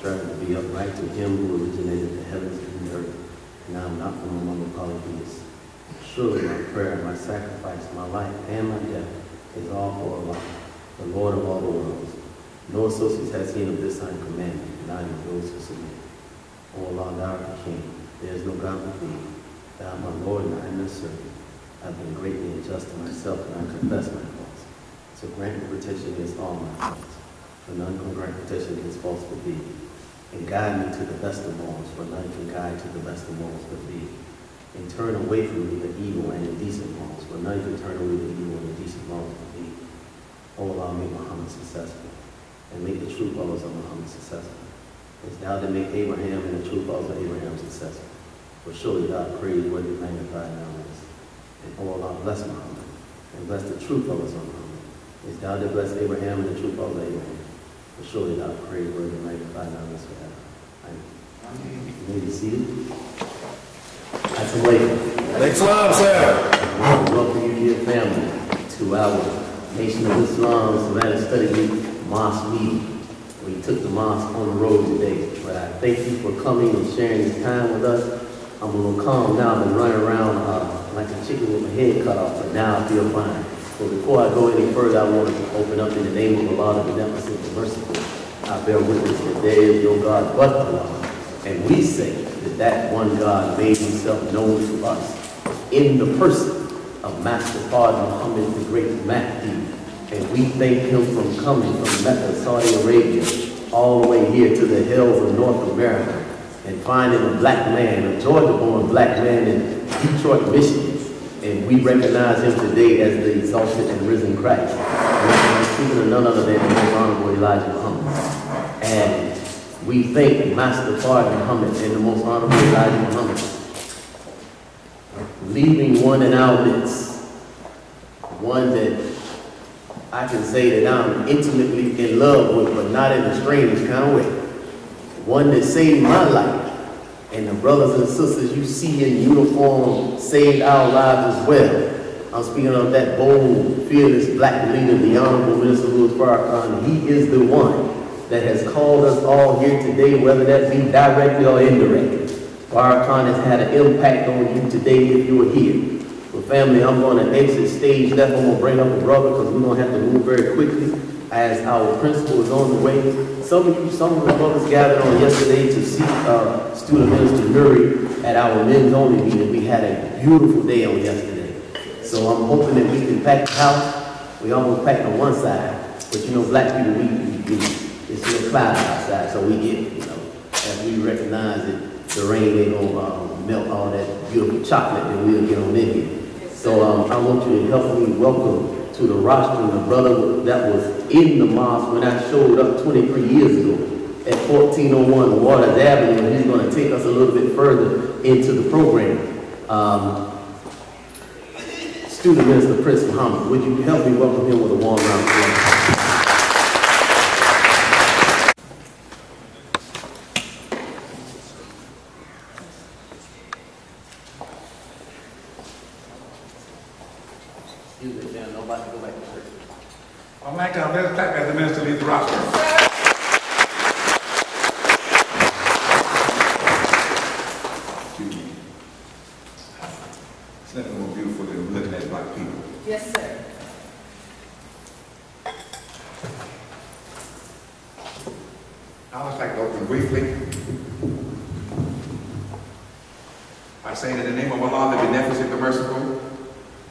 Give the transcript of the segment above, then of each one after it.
striving to be upright to him who originated the heavens and the earth. And I am not from among the polytheists. Surely my prayer, my sacrifice, my life, and my death is all for Allah, the Lord of all the worlds. No associates has he of this I command, not in those who submit. O Allah, thou art the King. There is no God but thee. Thou art my Lord, and I am thy servant. I have been greatly unjust to myself, and I confess my faults. So grant me protection against all my faults, for none can grant protection against faults but thee. And guide me to the best of morals, for none can guide to the best of morals but thee. And turn away from me the evil and indecent morals, for none can turn away the evil and indecent morals but thee. O Allah, make Muhammad successful, and make the true followers of Muhammad successful. As thou did make Abraham and the true followers of Abraham successful. For surely thou art praiseworthy, magnified, and honest. And O Allah, bless Muhammad, and bless the true followers of Muhammad. As thou did bless Abraham and the true followers of Abraham. For surely thou art praiseworthy, magnified, and honest forever. Amen. You may be seated. That's a wait. Thanks a lot, sir. Welcome you, dear family, to our Nation of Islam Savannah Study Week Mosque meeting. We took the mosque on the road today, but I thank you for coming and sharing this time with us. I'm a little calm now. I've been running around like a chicken with my head cut off, but now I feel fine. So before I go any further, I want to open up in the name of Allah, the Beneficent and Merciful. I bear witness that there is no God but Allah, and we say that that one God made himself known to us in the person of Master Father Muhammad, the great Mahdi. And we thank him from coming from Mecca, Saudi Arabia, all the way here to the hills of North America and finding a black man, a Georgia-born black man in Detroit, Michigan. And we recognize him today as the exalted and risen Christ. We're speaking of none other than the most honorable Elijah Muhammad. And we thank Master Father Muhammad and the most honorable Elijah Muhammad, leaving one in our midst, one that I can say that I'm intimately in love with, but not in a strange kind of way. One that saved my life, and the brothers and sisters you see in uniform saved our lives as well. I'm speaking of that bold, fearless black leader, the Honorable Minister Louis Farrakhan. He is the one that has called us all here today, whether that be directly or indirectly. Farrakhan has had an impact on you today if you are here. Well, family, I'm going to exit stage left. I'm going to bring up a brother because we're going to have to move very quickly as our principal is on the way. Some of the brothers gathered on yesterday to see Student Minister Nuri at our men's only meeting. We had a beautiful day on yesterday. So I'm hoping that we can pack the house. We almost packed on one side, but you know, black people, it's still cloudy outside, so we get, as we recognize it, the rain ain't gonna melt all that beautiful chocolate that we'll get on in here. So I want you to help me welcome to the rostrum the brother that was in the mosque when I showed up 23 years ago at 1401 Waters Avenue, and he's going to take us a little bit further into the program. Student Minister Prince Muhammad, would you help me welcome him with a warm round of applause? I'd like to let's clap as the minister leads the roster. Excuse me. It's nothing more beautiful than looking at black people. Yes, sir. I would like to open briefly by saying in the name of Allah, the Beneficent, the Merciful,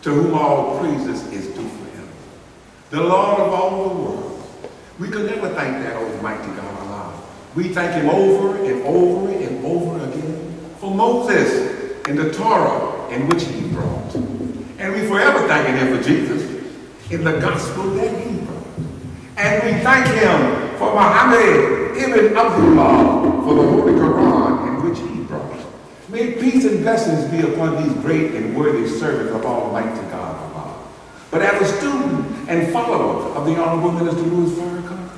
to whom all praises is due for him, the Lord of all the world. We could never thank that almighty God Allah. We thank him over and over and over again for Moses and the Torah in which he brought. And we forever thanking him for Jesus in the gospel that he brought. And we thank him for Muhammad ibn Abdullah for the Holy Quran in which he brought. May peace and blessings be upon these great and worthy servants of Almighty God Allah. But as a student and follower of the Honorable Minister Louis Farrakhan,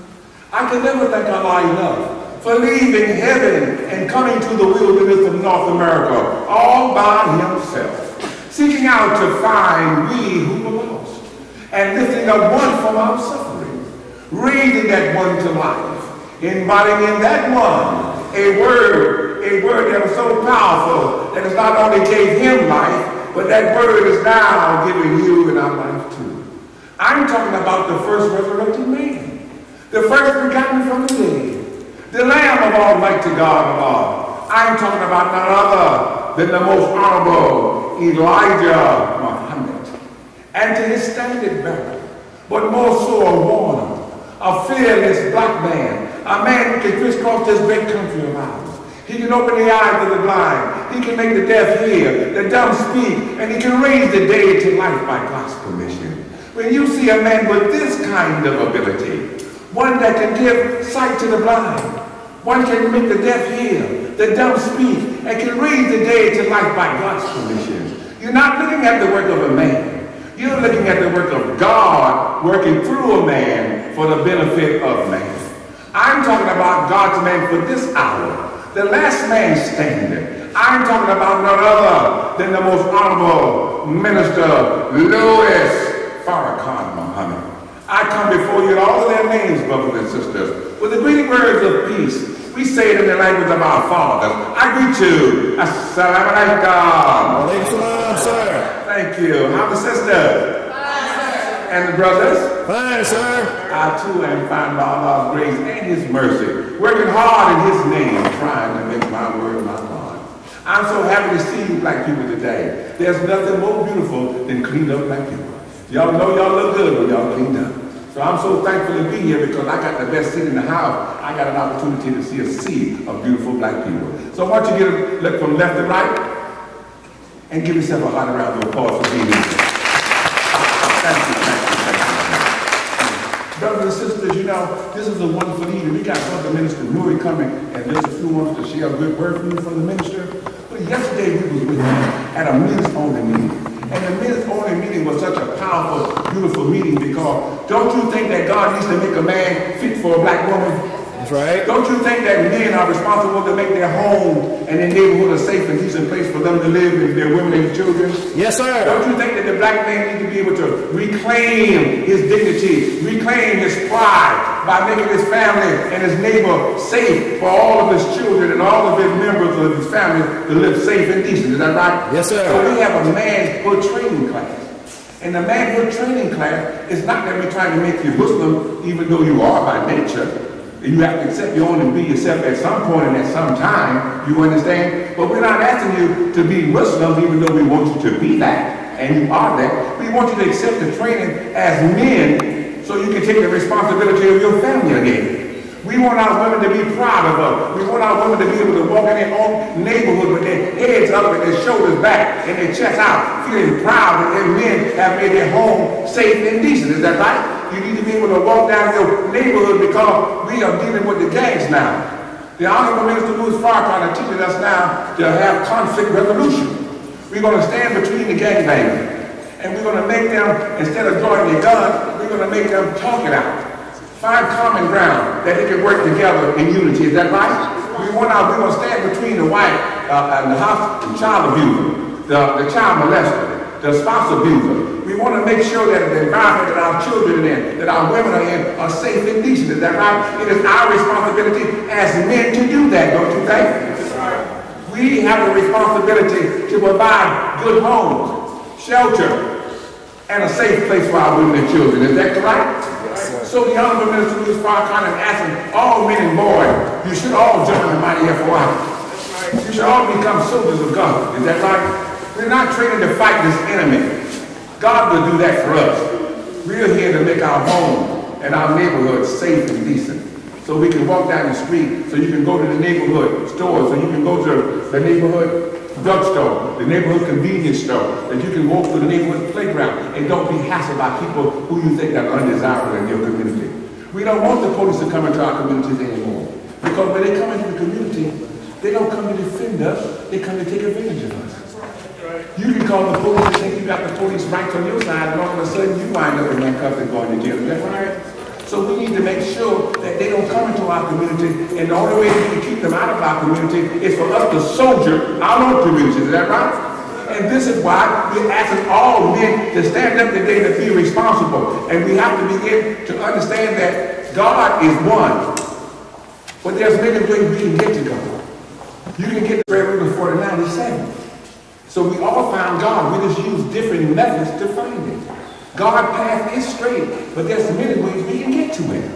I can never thank Allah enough for leaving heaven and coming to the wilderness of North America all by himself, seeking out to find we who were lost, and lifting up one from our suffering, raising that one to life, embodying in that one a word that was so powerful that it's not only gave him life, but that word is now giving you and our life too. I'm talking about the first resurrected man, the first begotten from the dead, the Lamb of Almighty God of all. I'm talking about none other than the most honorable Elijah Muhammad, and to his standard bearer, but more so a warner, a fearless black man, a man who can crisscross this great country of ours. He can open the eyes of the blind. He can make the deaf hear, the dumb speak, and he can raise the dead to life by God's permission. When you see a man with this kind of ability, one that can give sight to the blind, one can make the deaf hear, the dumb speak, and can raise the dead to life by God's permission. You're not looking at the work of a man. You're looking at the work of God working through a man for the benefit of man. I'm talking about God's man for this hour, the last man standing. I'm talking about none other than the most honorable Minister Louis Farrakhan Muhammad. I come before you in all of their names, brothers and sisters, with the greeting words of peace. We say it in the language of our fathers. I greet you. Assalamu alaikum. Alaikum salam, sir. Thank you. How the sisters? And the brothers? Fine, sir. I too am fine by Allah's grace and his mercy, working hard in his name, trying to make my word my bond. I'm so happy to see you black people today. There's nothing more beautiful than cleaned up black people. Y'all know y'all look good when y'all cleaned up. So I'm so thankful to be here because I got the best seat in the house. I got an opportunity to see a sea of beautiful black people. So I want you to look from left to right and give yourself a hot round of applause for being here. Thank you. Brothers and sisters, you know, this is a wonderful evening. We got Brother Minister Nuri coming, and there's a few wants to share a good word from you from the minister. But yesterday we was with him at a men's-only meeting. And the men's-only meeting was such a powerful, beautiful meeting because don't you think that God needs to make a man fit for a black woman? That's right. Don't you think that men are responsible to make their home and their neighborhood a safe and decent place for them to live and their women and children? Yes, sir. Don't you think that the black man needs to be able to reclaim his dignity, reclaim his pride by making his family and his neighbor safe for all of his children and all of his members of his family to live safe and decent? Is that right? Yes, sir. So we have a manhood training class. And the manhood training class is not that we're trying to make you Muslim, even though you are by nature. You have to accept your own and be yourself at some point and at some time, you understand? But we're not asking you to be Muslim, even though we want you to be that, and you are that. We want you to accept the training as men so you can take the responsibility of your family again. We want our women to be proud of us. We want our women to be able to walk in their own neighborhood with their heads up and their shoulders back and their chests out, feeling proud that their men have made their home safe and decent. Is that right? You need to be able to walk down your neighborhood because we are dealing with the gangs now. The Honorable Minister Louis Farrakhan is teaching us now to have conflict resolution. We're going to stand between the gangbangers. And we're going to make them, instead of drawing their guns, we're going to make them talk it out. Find common ground that they can work together in unity. Is that right? We're going to stand between the wife and the child abuser, the child molester, the spouse abuser. We want to make sure that the environment that our children are in, that our women are in, are safe and decent. Is that right? It is our responsibility as men to do that, don't you think? We have the responsibility to provide good homes, shelter, and a safe place for our women and children. Is that correct? Yes, so the Honorable Minister Louis Farrakhan is asking all men and boys, you should all join the mighty FOI. You should all become soldiers of God. Is that right? We're not training to fight this enemy. God will do that for us. We're here to make our home and our neighborhood safe and decent. So we can walk down the street, so you can go to the neighborhood store, so you can go to the neighborhood drugstore, the neighborhood convenience store, that you can walk to the neighborhood playground and don't be hassled by people who you think are undesirable in your community. We don't want the police to come into our communities anymore. Because when they come into the community, they don't come to defend us, they come to take advantage of us. You can call the police and think you got the police rights on your side, and all of a sudden you wind up in handcuffs and going to jail. Is that right? So we need to make sure that they don't come into our community, and the only way we can keep them out of our community is for us to soldier our own communities. Is that right? And this is why we're asking all men to stand up today to be responsible. And we have to begin to understand that God is one. But there's many ways we can get to God. You can get to Romans 49:7. So we all found God. We just use different methods to find it. God's path is straight, but there's many ways we can get to it.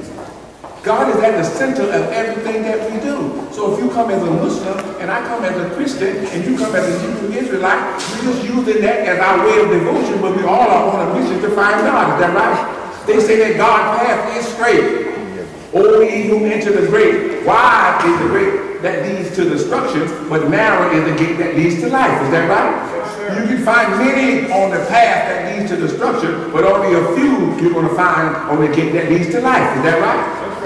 God is at the center of everything that we do. So if you come as a Muslim, and I come as a Christian, and you come as a Hebrew Israelite, we're just using that as our way of devotion, but we all are on a mission to find God. Is that right? They say that God's path is straight. O ye who enter the gate, wide is the gate that leads to destruction, but narrow is the gate that leads to life. Is that right? You can find many on the path that leads to destruction, but only a few you're going to find on the gate that leads to life. Is that right?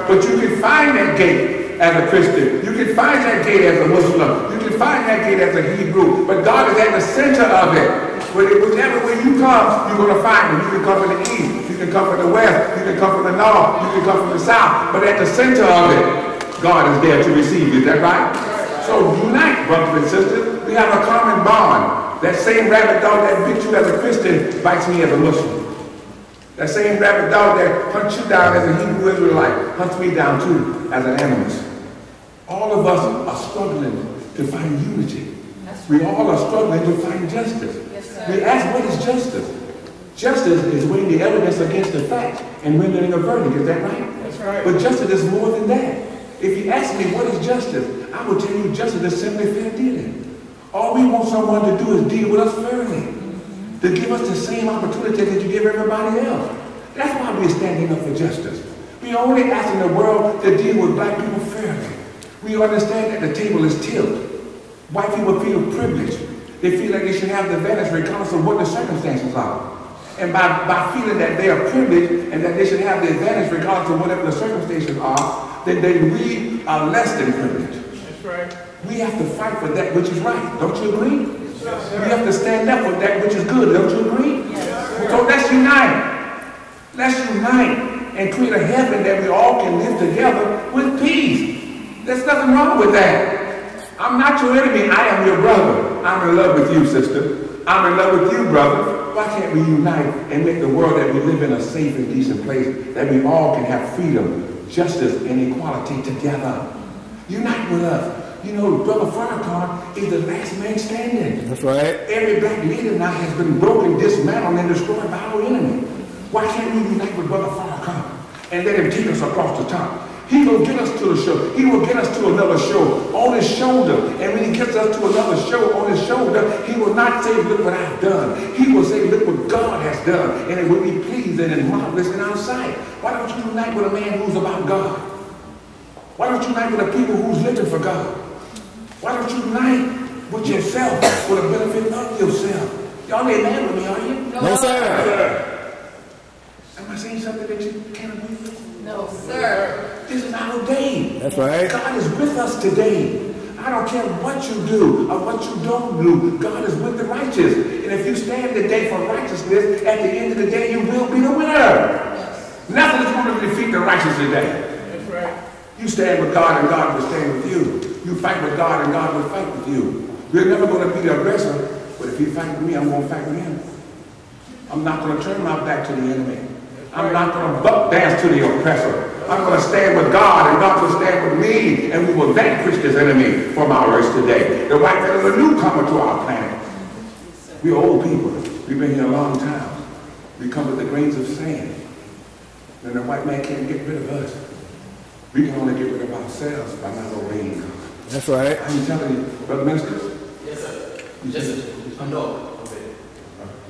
But you can find that gate as a Christian. You can find that gate as a Muslim. You can find that gate as a Hebrew. But God is at the center of it. Whichever way you come, you're going to find him. You can come from the east. You can come from the west. You can come from the north. You can come from the south. But at the center of it, God is there to receive you. Is that right? So unite, brothers and sisters. We have a common bond. That same rabid dog that bit you as a Christian bites me as a Muslim. That same rabid dog that hunts you down as a Hebrew Israelite hunts me down too as an animist. All of us are struggling to find unity. We all are struggling to find justice. We ask, what is justice? Justice is weighing the evidence against the facts and rendering a verdict. Is that right? That's right. But justice is more than that. If you ask me what is justice, I will tell you justice is simply fair dealing. All we want someone to do is deal with us fairly. To give us the same opportunity that you give everybody else. That's why we're standing up for justice. We're only asking the world to deal with black people fairly. We understand that the table is tilted. White people feel privileged. They feel like they should have the advantage regardless of what the circumstances are. And by feeling that they are privileged and that they should have the advantage regardless of whatever the circumstances are, then we are less than privileged. That's right. We have to fight for that which is right. Don't you agree? Yes, we have to stand up for that which is good. Don't you agree? Yes, so let's unite. Let's unite and create a heaven that we all can live together with peace. There's nothing wrong with that. I'm not your enemy. I am your brother. I'm in love with you, sister. I'm in love with you, brother. Why can't we unite and make the world that we live in a safe and decent place that we all can have freedom, justice, and equality together? Unite with us. You know, Brother Farrakhan is the last man standing. That's right. Every black leader now has been broken, dismantled, and destroyed by our enemy. Why can't we unite with Brother Farrakhan and let him take us across the top? He will get us to the show. He will get us to another show on his shoulder. And when he gets us to another show on his shoulder, he will not say, look what I've done. He will say, look what God has done. And it will be pleasing and marvelous in our sight. Why don't you unite with a man who's about God? Why don't you unite with a people who's living for God? Why don't you unite with yourself for the benefit of yourself? Y'all ain't mad with me, are you? No, sir. Am I saying something that you can't agree with? No, sir. This is our day. That's right. God is with us today. I don't care what you do or what you don't do. God is with the righteous. And if you stand today for righteousness, at the end of the day, you will be the winner. Yes. Nothing is going to defeat the righteous today. That's right. You stand with God and God will stand with you. You fight with God and God will fight with you. We're never going to be the aggressor, but if you fight with me, I'm going to fight with him. I'm not going to turn my back to the enemy. I'm not going to buck dance to the oppressor. I'm going to stand with God and God will stand with me, and we will vanquish this enemy from our earth today. The white man is a newcomer to our planet. We're old people. We've been here a long time. We come with the grains of sand. And the white man can't get rid of us. We can only get rid of ourselves by not obeying God. That's right. I'm telling you, Brother Minister. Yes, sir. Yes, sir. I know. Okay.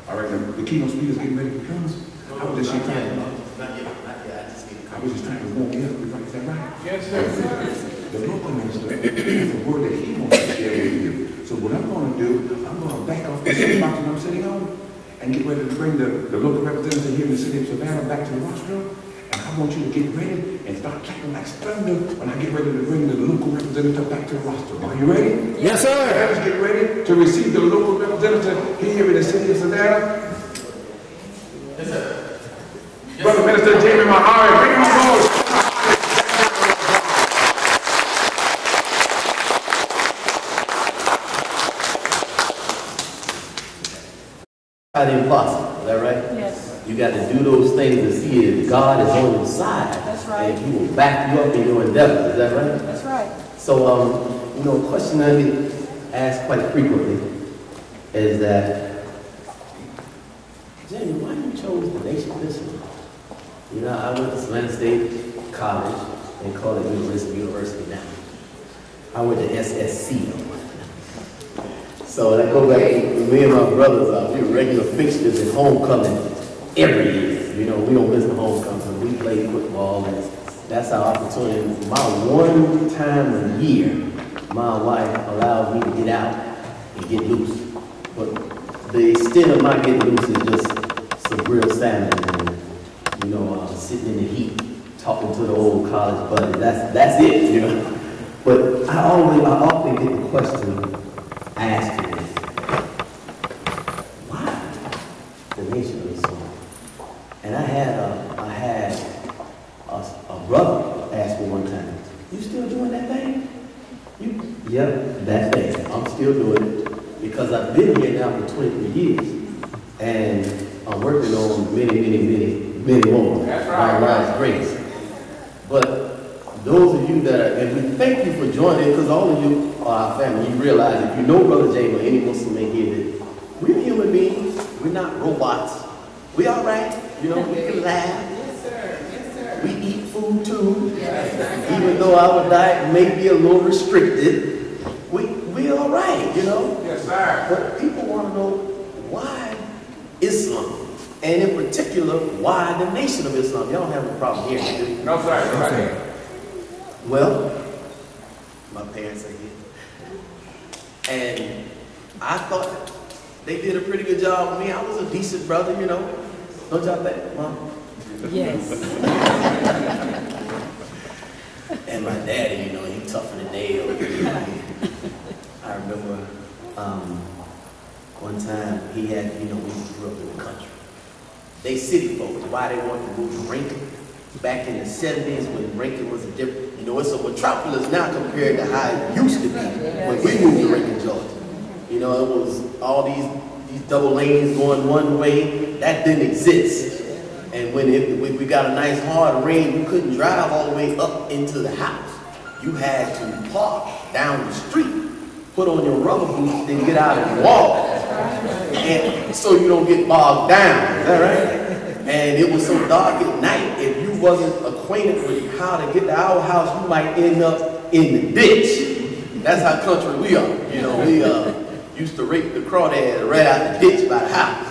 All right, the keynote speaker's getting ready to come. I was just trying to warm you up. Is that right? Yes, sir. The local minister has a word that he wants to share with you. So what I'm going to do, I'm going to back off the box that I'm sitting on and get ready to bring the local representative here in the city of Savannah back to the rostrum. And I want you to get ready and start clapping like thunder when I get ready to bring the local representative back to the rostrum. Are you ready? Yes, sir. Let's get ready to receive the local representative here in the city of Savannah. Yes, sir. Yes, Brother Minister Nuri Muhammad, bring him forward. Not impossible, is that right? Yes. You got to do those things to see if God is on your side. That's right. And he will back you up in your endeavors, is that right? That's right. So, you know, a question I get asked quite frequently is that, Jamie, why you chose the Nation of Islam? You know, I went to Savannah State College, they call it University now. I went to SSC. So when I go back, me and my brothers, we were regular fixtures at homecoming every year. You know, we don't miss the homecoming. We play football, and that's our opportunity. My one time a year, my wife allowed me to get out and get loose. But the extent of my getting loose is just some grilled salmon and, you know, sitting in the heat, talking to the old college buddy. That's it, you know. But I often get the question asked me, why the Nation of Islam? And I had a brother ask me one time, "You still doing that thing?" Yep, that thing. I'm still doing it because I've been here now for 23 years, and I'm working on many more. That's right. By God's grace. But those of you that are, and we thank you for joining, because all of you are our family. You realize if you know Brother James or any Muslim in here, that we're human beings. We're not robots. We all right. You know, we can laugh. Yes, sir. Yes, sir. We eat food too. Even though our diet may be a little restricted, we all right, you know. Yes, sir. But people want to know why Islam, and in particular, why the Nation of Islam. Y'all don't have a problem here, do you? No, sir. No, sir. Well, my parents are here. And I thought they did a pretty good job with me. I was a decent brother, you know. Don't y'all think, Mom? Yes. And my daddy, you know, he tougher than nails. I remember one time he had, you know, we grew up in the country. They city folks, why they wanted to move to Rankin back in the 70s when Rankin was a different, you know, it's a metropolis now compared to how it used to be when we moved to Rankin, Georgia. You know, it was all these double lanes going one way. That didn't exist. And when we got a nice hard rain, you couldn't drive all the way up into the house. You had to park down the street, put on your rubber boots, then get out and walk. And so you don't get bogged down. Is that right? And it was so dark at night, if you wasn't acquainted with how to get to our house, you might end up in the ditch. That's how country we are. You know, we used to rake the crawdads right out the ditch by the house.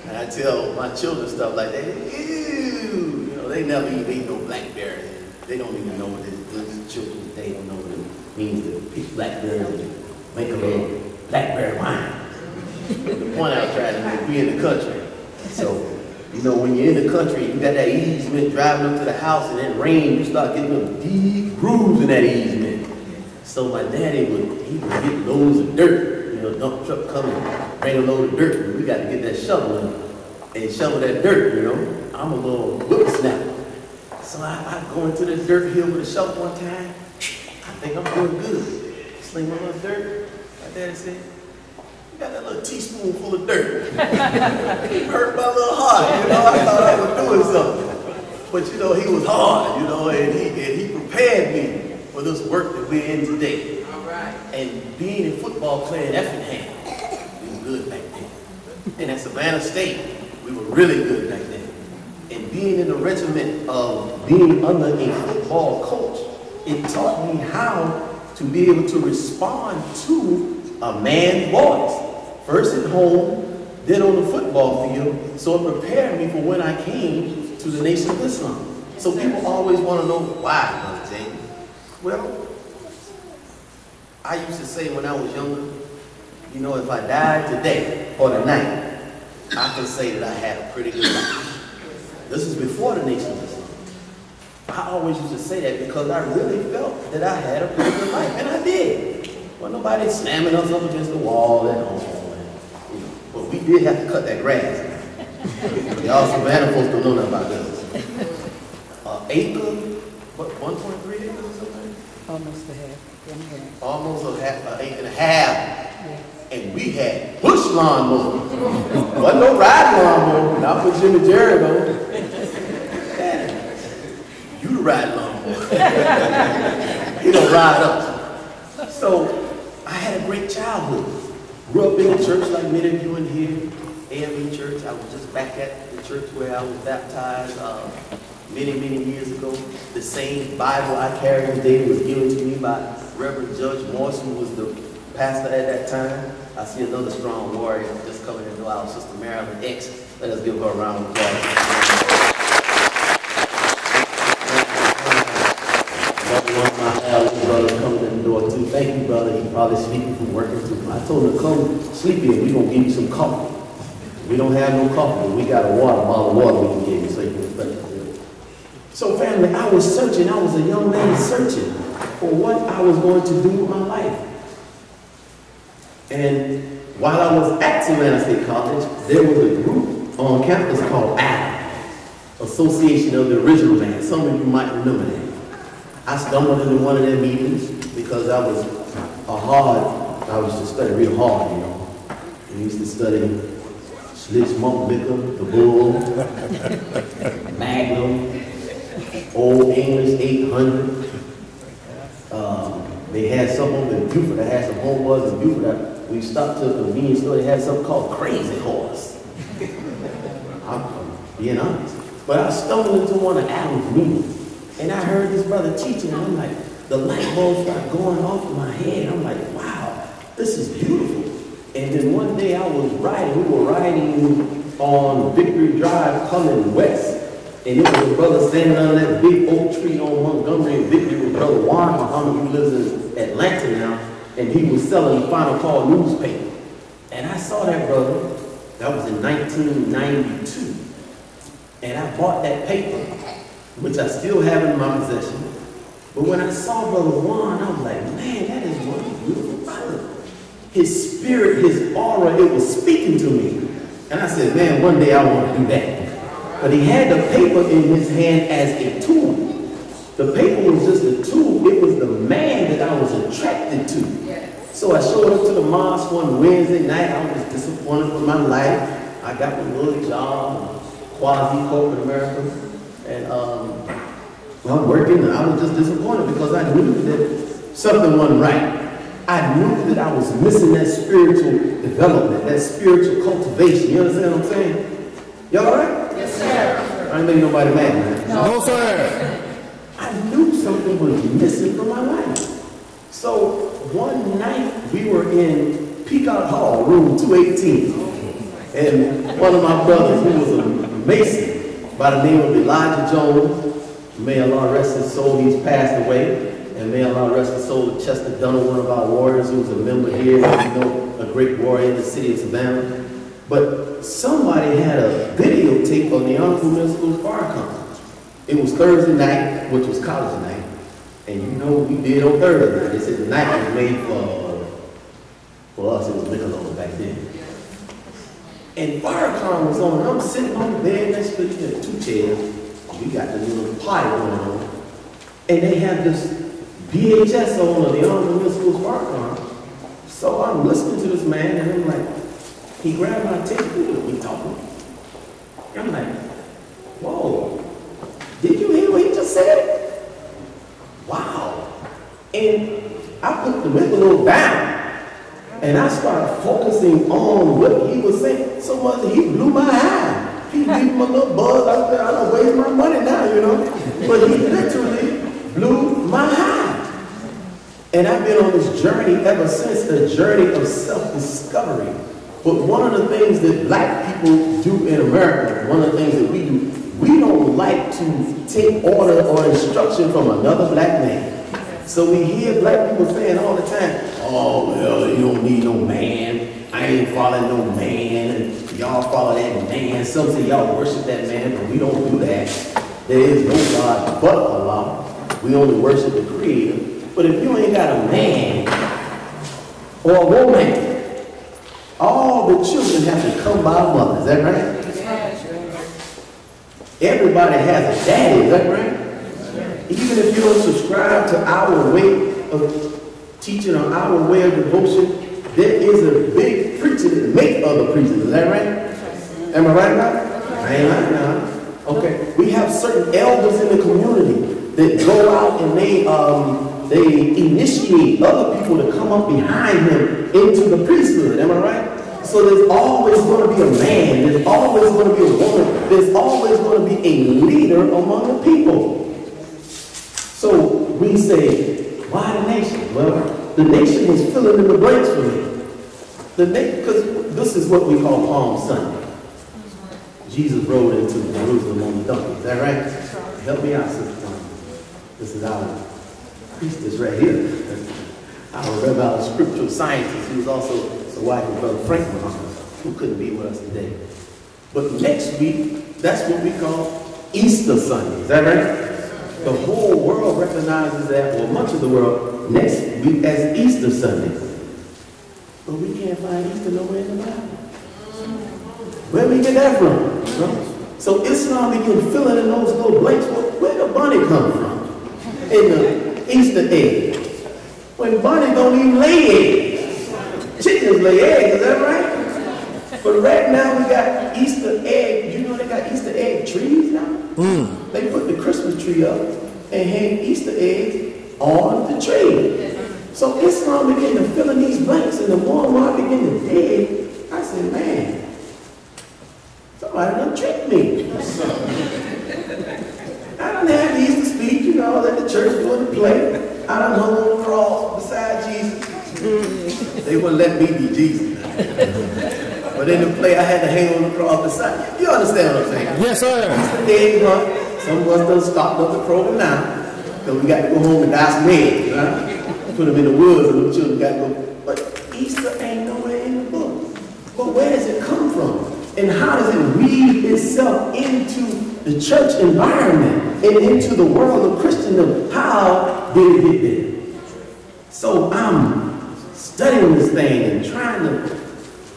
And I tell my children stuff like that. Ew, you know, they never even ate no blackberries. They don't even know what it is. These children, they don't know what it means to pick blackberries and make a little blackberry wine. The point I was trying to make, we in the country. So, you know, when you're in the country, you got that easement driving up to the house, and then rain, you start getting them deep grooves in that easement. So my daddy would get loads of dirt. You know, dump truck coming, bring a load of dirt. And we got to get that shovel and shovel that dirt, you know. I'm a little whippersnapper. So I go into the dirt hill with a shovel one time. I think I'm doing good. Sling my little dirt. My daddy said, "You got that little teaspoonful of dirt." He hurt my little heart, you know. I thought I was doing something. But, you know, he was hard, you know, and he prepared me for this work that we're in today. All right. And being in football, playing Effingham, we were good back then. And at Savannah State, we were really good back then. And being in the regiment of being under a football coach, it taught me how to be able to respond to a man's voice. First at home, then on the football field. So it prepared me for when I came to the Nation of Islam. So people always want to know why, Brother James. Well, I used to say when I was younger, you know, if I died today or tonight, I can say that I had a pretty good life. This is before the Nation of Islam. I always used to say that because I really felt that I had a pretty good life, and I did. Well, nobody slamming us up against the wall at home. And, you know, but we did have to cut that grass. Y'all Savannah folks don't know nothing about this. Acre, what, 1.3 acres or something? Almost a half. Almost an acre and a half. Yeah. And we had bush lawnmower. Wasn't no riding lawnmower. Not for Jimmy Jerry though. You the riding lawnmower. He don't ride up. So I had a great childhood. Grew up in the church like many of you in here. AME Church. I was just back at the church where I was baptized many, many years ago. The same Bible I carry today was given to me by Reverend Judge Morris, who was the pastor at that time. I see another strong warrior just coming into our Sister Marilyn X. Let us give her a round of applause. One of my elder brothers coming in the door too. Thank you, brother. He's probably sleeping from working too. I told him to come sleep here. We're going to give you some coffee. We don't have no coffee, but we got a bottle of water we can give you so you can refresh yourself. So family, I was searching. I was a young man searching for what I was going to do with my life. And while I was at Savannah State College, there was a group on campus called ADAM, Association of the Original Man. Some of you might remember that. I stumbled into one of their meetings because I was to study real hard, you know. We used to study Schlitz, Monk, Liquor, the Bull, Magnum, Old English 800. They had some over in Buford. I had some homeboys in Buford. We stopped to a convenience store. They had something called Crazy Horse. I'm being honest. But I stumbled into one of Adam's meetings. And I heard this brother teaching, and I'm like, the light bulb started going off in my head. I'm like, wow, this is beautiful. And then one day I was riding, we were riding on Victory Drive coming west. And it was a brother standing under that big oak tree on Montgomery and Victory with Brother Warren Muhammad, who lives in Atlanta now. And he was selling the Final Call newspaper. And I saw that brother, that was in 1992. And I bought that paper, which I still have in my possession. But when I saw Brother Juan, I was like, man, that is one beautiful brother. His spirit, his aura, it was speaking to me. And I said, man, one day I want to do that. But he had the paper in his hand as a tool. The paper was just a tool. It was the man that I was attracted to. So I showed up to the mosque one Wednesday night. I was disappointed with my life. I got my little job, quasi-corporate America. And I'm working, and I was just disappointed because I knew that something wasn't right. I knew that I was missing that spiritual development, that spiritual cultivation. You understand what I'm saying? Y'all all right? Yes, sir. I ain't making nobody mad, man. No, sir. I knew something was missing from my life. So one night we were in Peacock Hall, room 218. And one of my brothers, who was a Mason, by the name of Elijah Jones, may Allah rest his soul, he's passed away. And may Allah rest his soul of Chester Dunn, one of our warriors who was a member here, you know, a great warrior in the city of Savannah. But somebody had a videotape of the Young Middle School Fire Conference. It was Thursday night, which was college night. And you know what we did on Thursday night. They said the night was made for us, it was Nickelodeon back then. And Farrakhan was on, and I'm sitting on the bed next to the two chairs. We got the little party going on. And they have this VHS on of the Army Middle School Farrakhan. So I'm listening to this man, and I'm like, he grabbed my attention, we talking. I'm like, whoa, did you hear what he just said? Wow. And I put the Nickelodeon down. And I started focusing on what he was saying so much that he blew my eye. He gave me a little buzz. I said, I don't waste my money now, you know. But he literally blew my eye. And I've been on this journey ever since, a journey of self-discovery. But one of the things that black people do in America, one of the things that we do, we don't like to take order or instruction from another black man. So we hear black people saying all the time, oh, well, you don't need no man. I ain't following no man. And y'all follow that man. Some say y'all worship that man, but we don't do that. There is no God but Allah. We only worship the Creator. But if you ain't got a man or a woman, all the children have to come by a mother. Is that right? Everybody has a daddy. Is that right? Even if you don't subscribe to our way of teaching or our way of devotion, there is a big preacher that makes other preachers. Is that right? Am I right about it? I ain't lying now. Okay. We have certain elders in the community that go out and they they initiate other people to come up behind him into the priesthood. Am I right? So there's always going to be a man. There's always going to be a woman. There's always going to be a leader among the people. So we say, why the nation? Well, the nation was filling in the blanks for me. Because this is what we call Palm Sunday. Jesus rode into Jerusalem on the donkey. Is that right? Help me out, Sister Tom. This is our priestess right here. Our Reverend, our scriptural scientist. He was also the wife of Brother Franklin, who couldn't be with us today. But next week, that's what we call Easter Sunday. Is that right? The whole world recognizes that, well, much of the world, next week as Easter Sunday. But we can't find Easter nowhere in the Bible. Where we get that from? So Islam began filling in those little blanks. Well, where did bunny come from? In the Easter egg. When bunny don't even lay eggs. Chickens lay eggs, is that right? But right now we got Easter egg. You know they got Easter egg trees now? They put the Christmas tree up and hang Easter eggs on the tree. So Islam began to fill in these blanks, and the more and more I began to dig, I said, man, somebody done tricked me. I done had the Easter speech, you know, let the church go to play. I done hung on the cross beside Jesus. They wouldn't let me be Jesus. But in the play, I had to hang on the cross beside. You understand what I'm saying? Yes, sir. Easter egg hunt. Some of us done stopped up the program now, because we got to go home and dye some eggs, right? Put them in the woods, and the children got to go. But Easter ain't nowhere in the book. But where does it come from? And how does it weave itself into the church environment and into the world of Christendom? How did it get there? So I'm studying this thing and trying to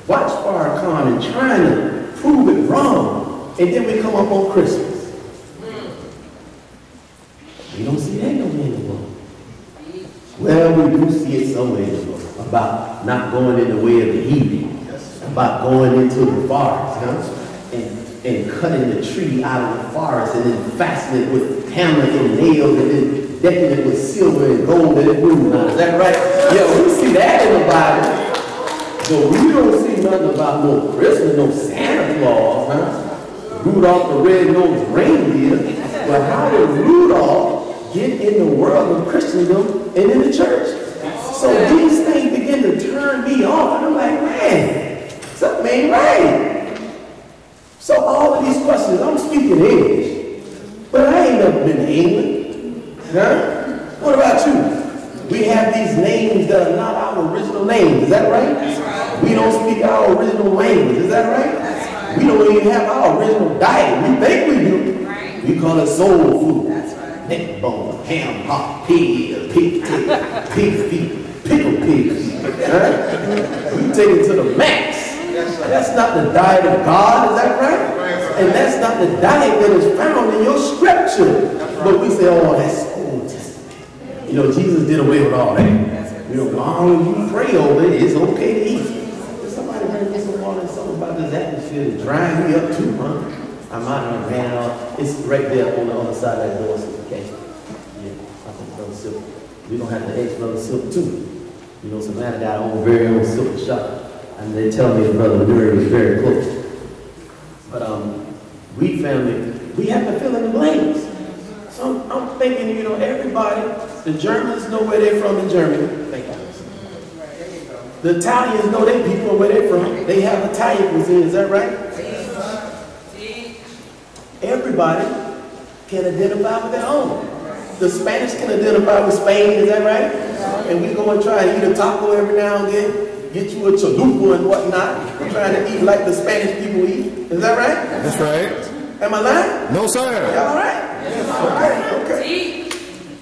watch Farrakhan and trying to prove it wrong. And then we come up on Christmas. We don't see that nowhere in the book. Well, we do see it somewhere in the book about not going in the way of the heathen. About going into the forest, and cutting the tree out of the forest and then fastening it with hammer and nails and then decking it with silver and gold and blue. Is that right? Yeah, we see that in the Bible. But we don't see nothing about no Christmas, no Santa Claus, Rudolph the red-nosed reindeer. But how did Rudolph get in the world of Christendom and in the church? So these things begin to turn me off, and I'm like, man, something ain't right. So all of these questions, I'm speaking English, but I ain't never been to England. Huh? What about you? We have these names that are not our original names. Is that right? That's right. We don't speak our original language. Is that right? That's right. We don't even have our original diet. We think we do. Right. We call it soul food. That's right. Neck bone, ham hock, pig feet, pickle pig feet. Right? We take it to the max. That's not the diet of God, is that right? And that's not the diet that is found in your scripture. But we say, oh, that's Old Testament. You know, Jesus did away with all that. You know, as long as you pray over it, it's okay to eat. Did somebody bring me some water and something about this atmosphere to dry me up too, huh? I'm out of ran off. It's right there on the other side of that door, okay? Yeah, I think Brother Silk. We're going to have to ask Brother Silk too. You know, Savannah got her own very own silk shop. And they tell me Brother Nuri was very close. But we family, we have to fill in the blanks. So I'm thinking, you know, everybody, the Germans know where they're from in Germany. Thank you. The Italians know their people where they're from. They have Italian cuisine, is that right? Everybody can identify with their own. The Spanish can identify with Spain, is that right? And we go and try to eat a taco every now and then. Get you a chalupa and whatnot. We're trying to eat like the Spanish people eat. Is that right? That's right. Am I lying? No, sir. Y'all all right? Okay.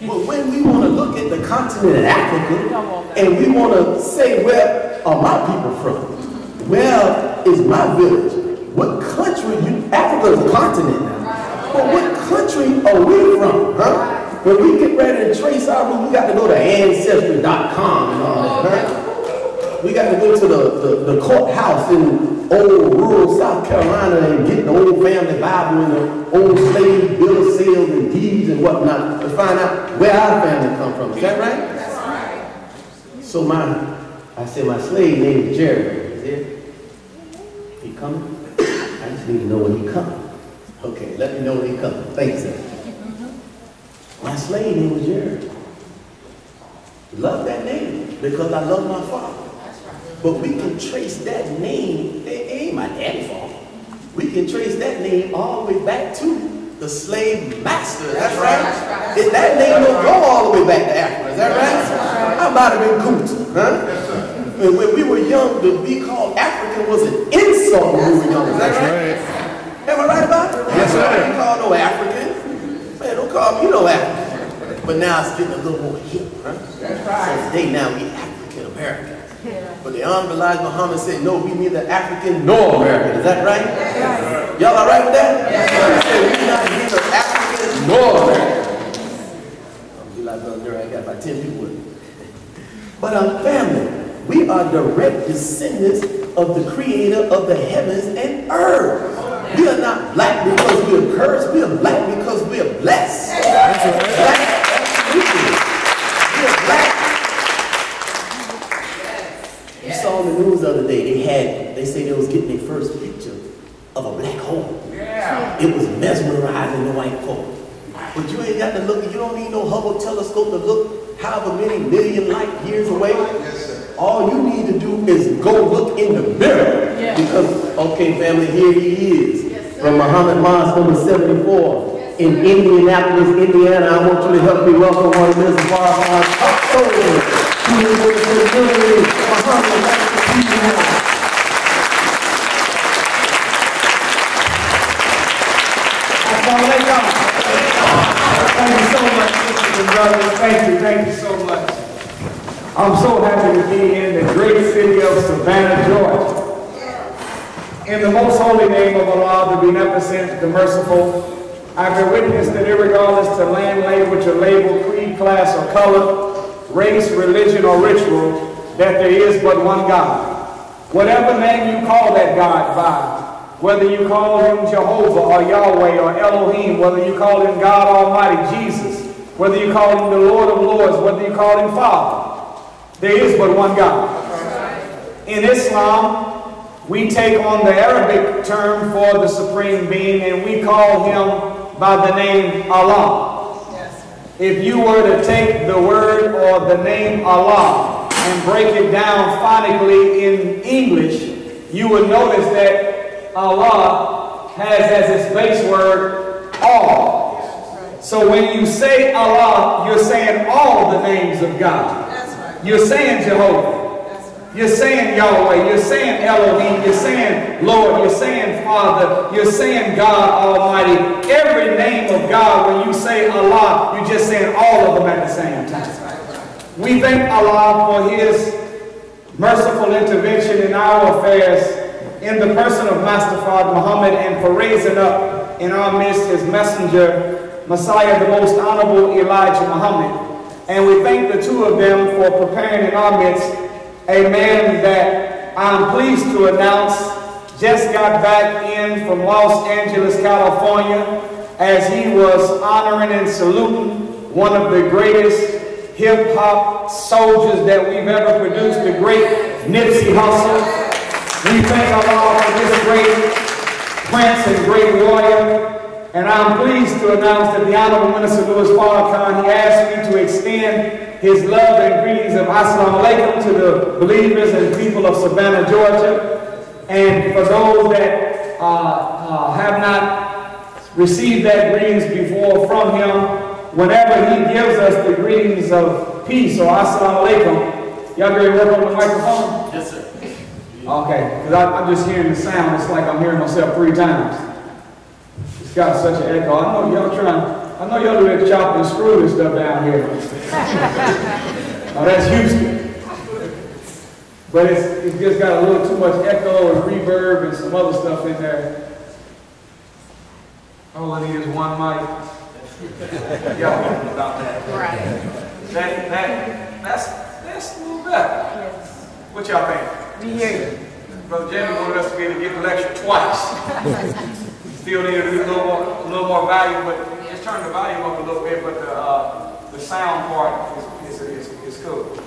But when we want to look at the continent of Africa and we want to say, where are my people from? Where is my village? What country? Africa is a continent now. But what country are we from? Huh? When we get ready to trace our root, we got to go to Ancestry.com and all that. Huh? we got to go to the courthouse in old rural South Carolina and get the old family Bible and the old slave bill of sales and deeds and whatnot to find out where our family come from. Is that right? That's right. So I said my slave name is Jerry. Is it? He coming? I just need to know when he coming. Okay, let me know when he coming. Thanks, sir. My slave name was Jerry. Love that name because I love my father. But we can trace that name, it ain't my daddy's fault. We can trace that name all the way back to the slave master. That's right. That name don't go all the way back to Africa. Is that right? I might have been Kunta, huh? And when we were young, to be called African was an insult when we were young. Is that right? Am I right about it? Yes, sir. I ain't called no African. Man, don't call me no African. But now it's getting a little more hip, huh? That's right. So today now we African Americans. Yeah. But the Honorable Elijah Muhammad said, no, we neither African nor American. Is that right? Yes. Y'all all right with that? Yes. He said, we're not neither African nor American. I'll be like, Brother Nuri, I got about 10 people with me. But family, we are direct descendants of the creator of the heavens and earth. We are not black because we are cursed. We are black because we are blessed. Black. We are black. You saw in the news the other day, they say they was getting their first picture of a black hole. Yeah. It was mesmerizing the white folk. But you ain't got to look, you don't need no Hubble telescope to look however many million light years away. Yes, sir. All you need to do is go look in the mirror. Yeah. Because, okay, family, here he is. Yes, from Muhammad Mosque number 74 in Indianapolis, Indiana. I want you to help me welcome one of Mr. Farrakhan's top soldiers. Nuri Muhammad. Thank you so much, sisters and brothers. Thank you so much. I'm so happy to be in the great city of Savannah, Georgia. In the most holy name of Allah, the Beneficent, the Merciful, I bear witness that irregardless to land, language, or label, creed, class, or color, race, religion, or ritual, that there is but one God. Whatever name you call that God by, whether you call him Jehovah or Yahweh or Elohim, whether you call him God Almighty, Jesus, whether you call him the Lord of Lords, whether you call him Father, there is but one God. In Islam, we take on the Arabic term for the Supreme Being and we call him by the name Allah. Yes. If you were to take the word or the name Allah and break it down phonetically in English, you would notice that Allah has as its base word all. So when you say Allah, you're saying all the names of God. That's right. You're saying Jehovah. You're saying Yahweh, you're saying Elohim, you're saying Lord, you're saying Father, you're saying God Almighty. Every name of God, when you say Allah, you're just saying all of them at the same time. We thank Allah for his merciful intervention in our affairs in the person of Master Father Muhammad and for raising up in our midst his messenger, Messiah, the most honorable Elijah Muhammad. And we thank the two of them for preparing in our midst a man that I'm pleased to announce just got back in from Los Angeles, California, as he was honoring and saluting one of the greatest hip-hop soldiers that we've ever produced, the great Nipsey Hussle. We thank Allah for this great prince and great warrior. And I'm pleased to announce that the Honorable Minister Louis Farrakhan, he asked me to extend his love and greetings of Assalamu Alaikum to the believers and people of Savannah, Georgia. And for those that have not received that greetings before from him, whenever he gives us the greetings of peace or Assalamu Alaikum, y'all ready to work on the microphone? Yes, sir. Okay, because I'm just hearing the sound. It's like I'm hearing myself 3 times. It's got such an echo. I know y'all do that chop and screw and stuff down here. Now that's Houston. But it's just got a little too much echo and reverb and some other stuff in there. All I need is one mic. Y'all know about that. Right. That's a little better. Yes. What y'all think? We hear you. Brother Jamie wanted us to be able to get the lecture twice. Still need to do a little more volume, but just turn the volume up a little bit, but the sound part is cool.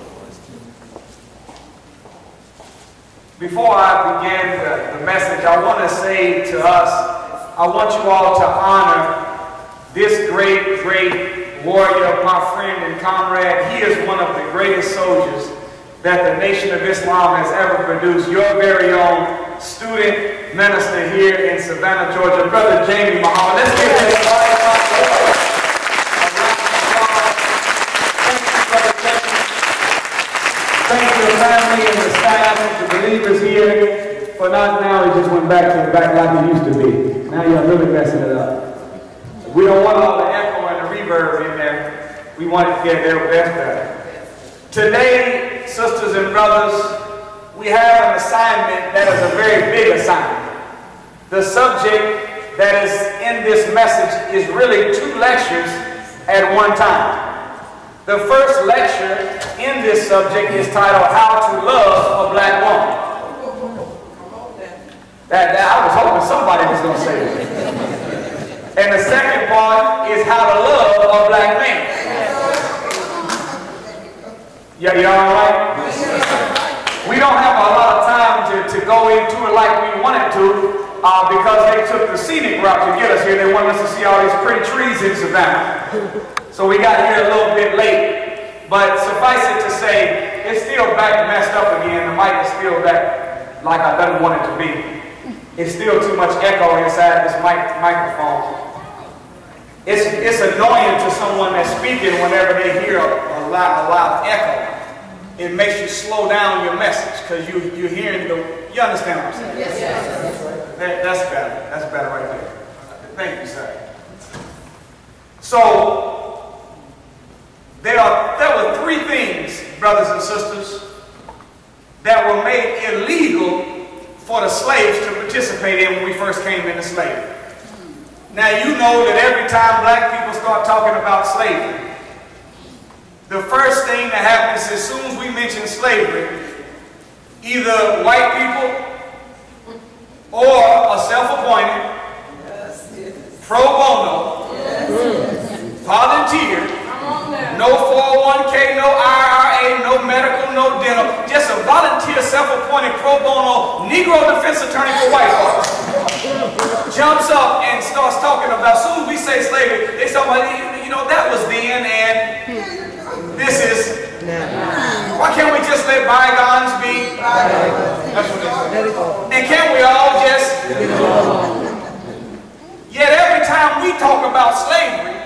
Before I begin the message, I want to say to us, I want you all to honor this great, great warrior, my friend and comrade. He is one of the greatest soldiers that the Nation of Islam has ever produced. Your very own student minister here in Savannah, Georgia, Brother Jamie Muhammad. Let's give him a round of applause. Thank you, the family and the staff, the believers here, for not now he just went back to the back like it used to be. Now you're really messing it up. We don't want all the echo and the reverb in there. We want it to get their best better. Today, sisters and brothers, we have an assignment that is a very big assignment. The subject that is in this message is really 2 lectures at one time. The first lecture in this subject is titled How to Love a Black Woman. I was hoping somebody was going to say that. And the second part is How to Love a Black Man. Yeah, you all right? We don't have a lot of time to go into it like we wanted to because they took the scenic route to get us here. They wanted us to see all these pretty trees in Savannah. So we got here a little bit late. But suffice it to say, it's still back messed up again. The mic is still back like I didn't want it to be. It's still too much echo inside this microphone. It's annoying to someone that's speaking whenever they hear a loud echo. It makes you slow down your message because you're hearing you understand what I'm saying? Yes. That's better. That's better right there. Thank you, sir. So, there were 3 things, brothers and sisters, that were made illegal for the slaves to participate in when we first came into slavery. Now you know that every time black people start talking about slavery, the first thing that happens as soon as we mention slavery, either white people or a self-appointed, pro bono, volunteer, no 401k, no IRA, no medical, no dental, just a volunteer self-appointed pro bono Negro defense attorney for white folks jumps up and starts talking about, as soon as we say slavery, they talk about, you know, that was then and this is now. Why can't we just let bygones be? That's what it is. And can't we all just? Yet every time we talk about slavery,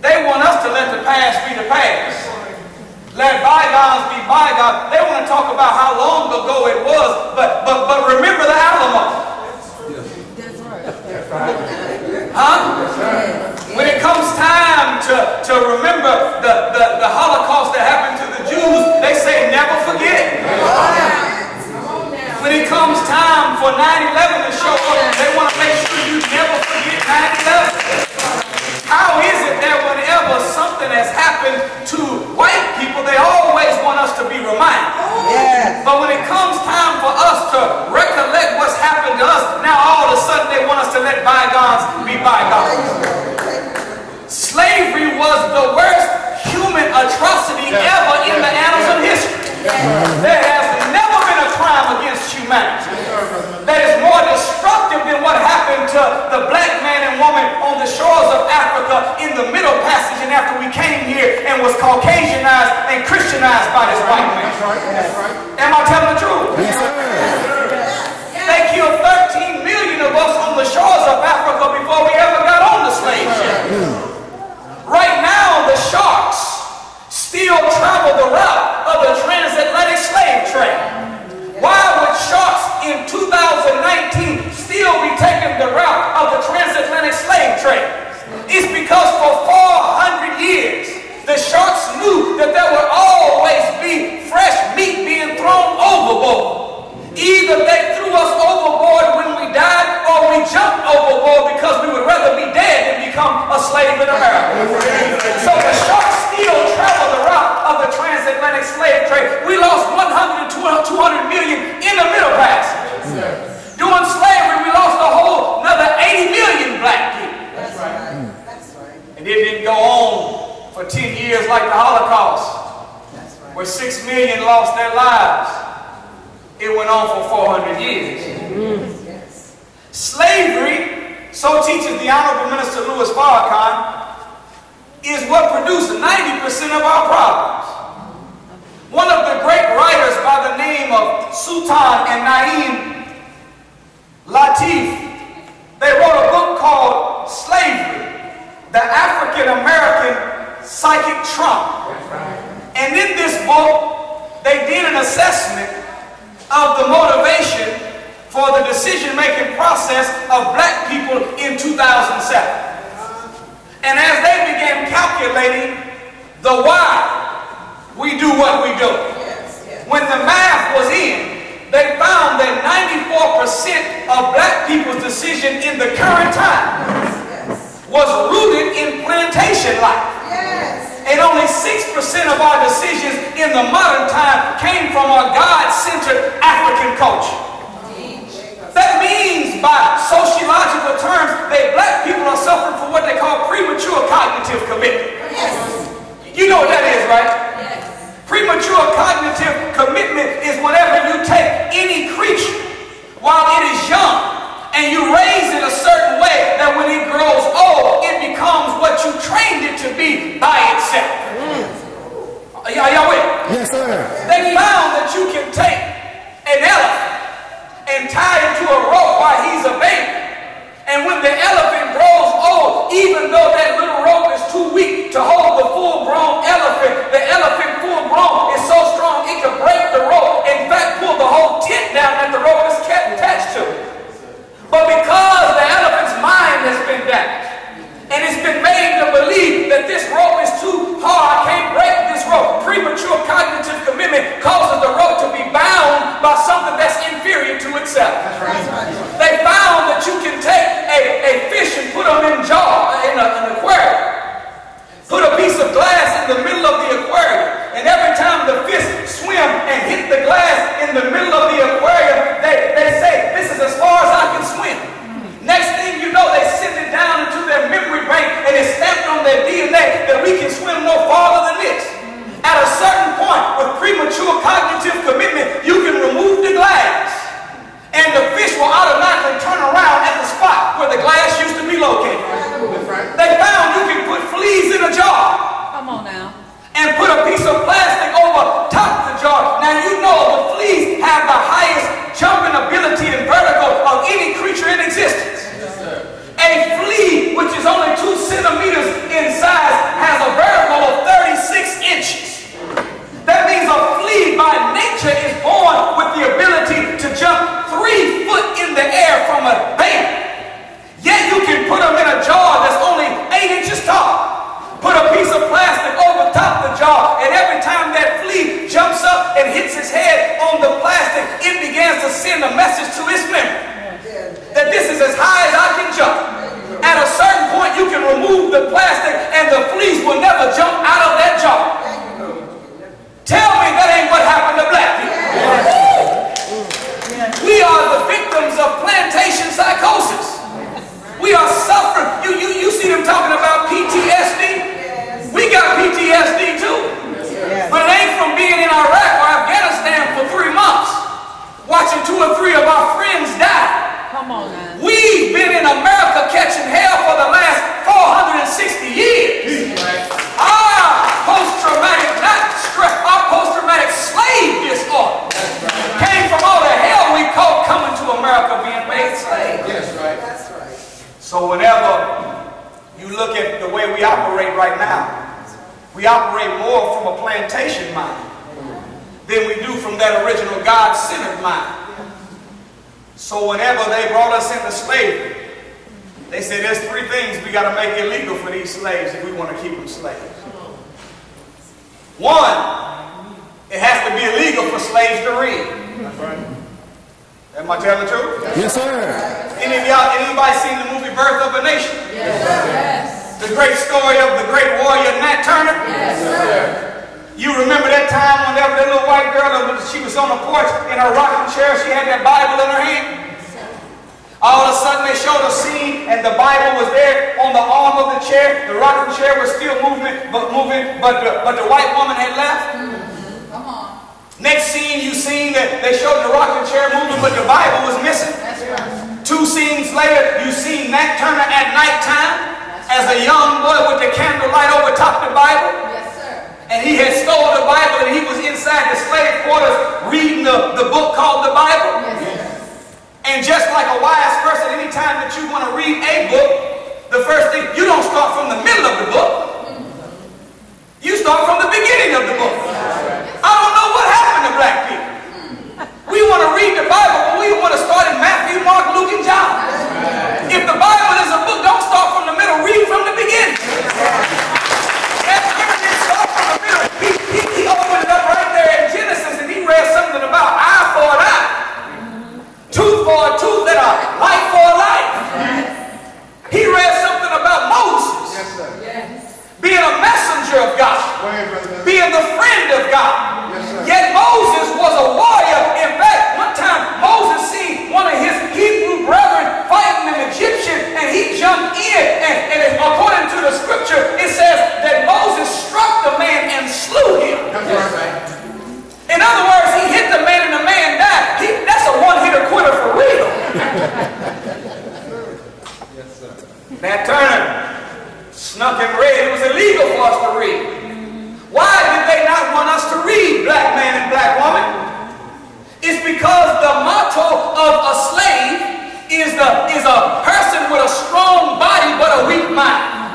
they want us to let the past be the past. Let bygones be bygones. They want to talk about how long ago it was, but remember the Alamo. That's right. Huh? That's right. When it comes time to remember the Holocaust that happened to the Jews, they say never forget. When it comes time for 9/11 to show up, they want to make sure you never forget 9/11. How is it that whenever something has happened to white people, they always want us to be reminded? Yes. But when it comes time for us to recollect what's happened to us, now all of a sudden they want us to let bygones be bygones. Slavery was the worst human atrocity ever in the annals of history. There has never been a crime against humanity that is more destructive than what happened to the black man and woman on the shores of Africa in the Middle Passage and after we came here and was Caucasianized and Christianized by this white man. That's right. Am I telling the truth? Yes, sir. They killed 13 million of us on the shores of Africa before we ever got on the slave ship. Right now, the sharks still travel the route of the transatlantic slave trade. Why would sharks in 2019 still be taking the route of the transatlantic slave trade? It's because for 400 years, the sharks knew that there would always be fresh meat being thrown overboard. Either they threw us overboard when we died, or we jumped overboard because we would rather be dead than become a slave in America. So the sharks still travel the route of the transatlantic slave trade. We lost 200 lost their lives. It went on for 400 years. Yes. Slavery, so teaches the Honorable Minister Louis Farrakhan, is what produced 90% of our problems. One of the great writers by the name of Sultan and Naeem Latif, they wrote a book called Slavery, the African-American Psychic Trauma. And in this book, they did an assessment of the motivation for the decision-making process of black people in 2007. And as they began calculating the why we do what we do, when the math was in, they found that 94% of black people's decision in the current time was rooted in plantation life. And only 6% of our decisions in the modern time came from our God-centered African culture. That means, by sociological terms, that black people are suffering from what they call premature cognitive commitment. You know what that is, right? Premature cognitive commitment is whenever you take any creature while it is young and you raise it a certain way that when it grows old, it becomes what you trained it to be by itself. Are y'all with? Yes, sir. They found that you can take an elephant and tie him to a rope while he's a baby. And when the elephant grows old, even though that little rope is too weak to hold the full-grown elephant, the elephant full-grown is so strong it can break the rope. In fact, pull the whole tent down that the rope is kept attached to. But because the elephant's mind has been damaged, and it's been made to believe that this rope is too hard, I can't break this rope. Premature cognitive commitment causes the rope to be bound by something that's inferior to itself. They found that you can take a fish and put them in a jar, in an aquarium. Put a piece of glass in the middle of the aquarium, and every time the fish swim and hit the glass in the middle of the aquarium, they say, this is as far as I can swim. Next thing you know, they send it down into their memory bank and it's stamped on their DNA that we can swim no farther than this. At a certain point, with premature cognitive commitment, you can remove the glass and the fish will automatically turn around at the spot where the glass used to be located. They found you can put fleas in a jar. Come on now. And put a piece of plastic over top of the jar. Now you know the fleas have the highest jumping ability and vertical of any creature in existence. A flea, which is only 2 centimeters in size, has a vertical of 36 inches. That means a flea by nature is born with the ability to jump 3 foot in the air from a baby. Yet you can put them in a jar that's only 8 inches tall. Put a piece of plastic over top the jar, and every time that flea jumps up and hits his head on the plastic, it begins to send a message to its memory that this is as high as I can jump. At a certain point, you can remove the plastic, and the fleas will never jump out of that jar. Tell me that ain't what happened to black people. We are the victims of plantation psychosis. We are suffering. You see them talking about PTSD? We got PTSD too. But it ain't from being in Iraq or Afghanistan for 3 months, watching 2 or 3 of our friends die. Come on now. We've been in America catching hell for the last 460 years. Our post-traumatic slave disorder came from all the hell we caught coming to America being made slaves. Yes, right. That's right. So whenever you look at the way we operate right now, we operate more from a plantation mind than we do from that original God-centered mind. So whenever they brought us into slavery, they said there's 3 things we got to make illegal for these slaves if we want to keep them slaves. 1, it has to be illegal for slaves to read. That's right. Am I telling the truth? Yes, sir. Anybody seen the movie Birth of a Nation? Yes. The great story of the great warrior Nat Turner? Yes, sir. You remember that time whenever that little white girl, she was on the porch in her rocking chair, she had that Bible in her hand? All of a sudden they showed a scene and the Bible was there on the arm of the chair. The rocking chair was still moving, but the white woman had left. Come on. Next scene, you seen that they showed the rocking chair moving, but the Bible was missing. That's right. 2 scenes later, you seen Nat Turner at nighttime as a young boy with the candlelight over top of the Bible. Yes, sir. And he had stole the Bible and he was inside the slave quarters reading the book called the Bible. Yes, sir. And just like a wise person, anytime that you want to read a book, the first thing, you don't start from the middle of the book. You start from the beginning of the book. I don't know what happened to black people. We want to read the Bible, but we want to start in Matthew, Mark, Luke, and John. If the Bible is a book, don't start from the middle, read from the beginning. He opened it up right there in Genesis and he read something about eye for an eye, tooth for a tooth, and a life for a life. He read something about Moses being a messenger of God, being the friend of God. Yet Moses was a warrior. In fact, one time Moses seen one of his Hebrew brethren fighting an Egyptian and he jumped in and according to the scripture it says that Moses struck the man and slew him. In other words, he hit the man and the man died. That's a one-hitter quitter for real. Nat Turner snuck and read. It was illegal for us to read. Why did they not want us to read, black man and black woman? It's because the motto of a slave is a person with a strong body but a weak mind.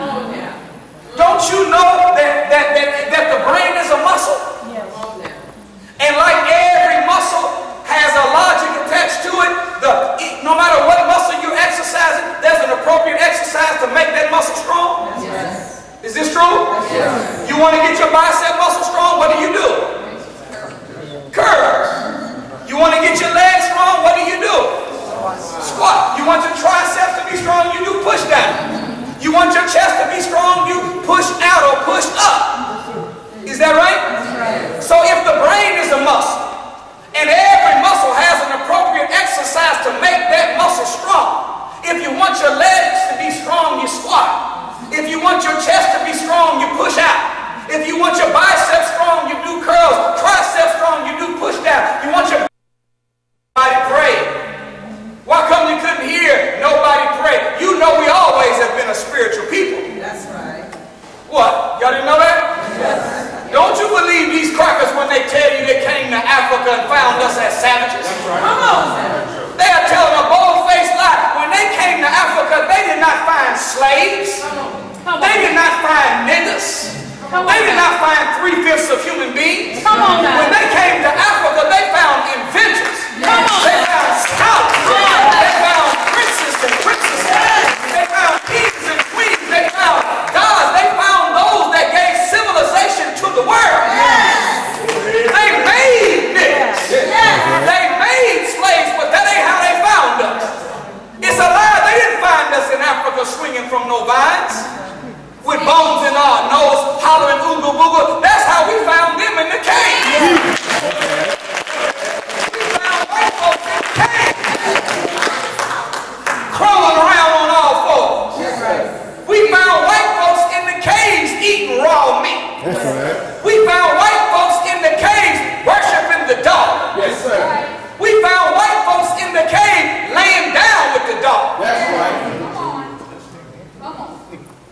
Don't you know that the brain is a muscle? And like every muscle has a logic attached to it, no matter what muscle you exercise, there's an appropriate exercise to make that muscle strong. Yes. Is this true? Yes. You want to get your bicep muscle strong, what do you do? Curls. You want to get your legs strong, what do you do? Squat. You want your triceps to be strong, you do push down. You want your chest to be strong, you push out or push up. Is that right? Right. So if the brain is a muscle, and every muscle has an appropriate exercise to make that muscle strong. If you want your legs to be strong, you squat. If you want your chest to be strong, you push out. If you want your biceps strong, you do curls. Triceps strong, you do push down. You want your body pray. Why come you couldn't hear nobody pray? You know we always have been a spiritual people. That's right. What? Y'all didn't know that? Yes. Don't you believe these crackers when they tell you they came to Africa and found us as savages? Come on. They are telling a bold-faced lie. When they came to Africa, they did not find slaves. They did not find niggas. They did not find 3/5 of human beings. Come on now. When they came to Africa, they found inventors. Come on. They found scholars. They found princes and princesses. They found kings and queens. They found gods. They found those that gave civilization to the world. They made niggas. They made slaves, but that ain't how they found us. It's a lie. They didn't find us in Africa swinging from no vines with bones in our nose, hollering ooga booga. That's how we found them in the cave. We found white folks in the cave, crawling around on all fours. We found white folks in the caves eating raw meat. We found white folks in the caves worshiping the dog. Yes, sir. We found white folks in the cave laying down with the dog. That's right.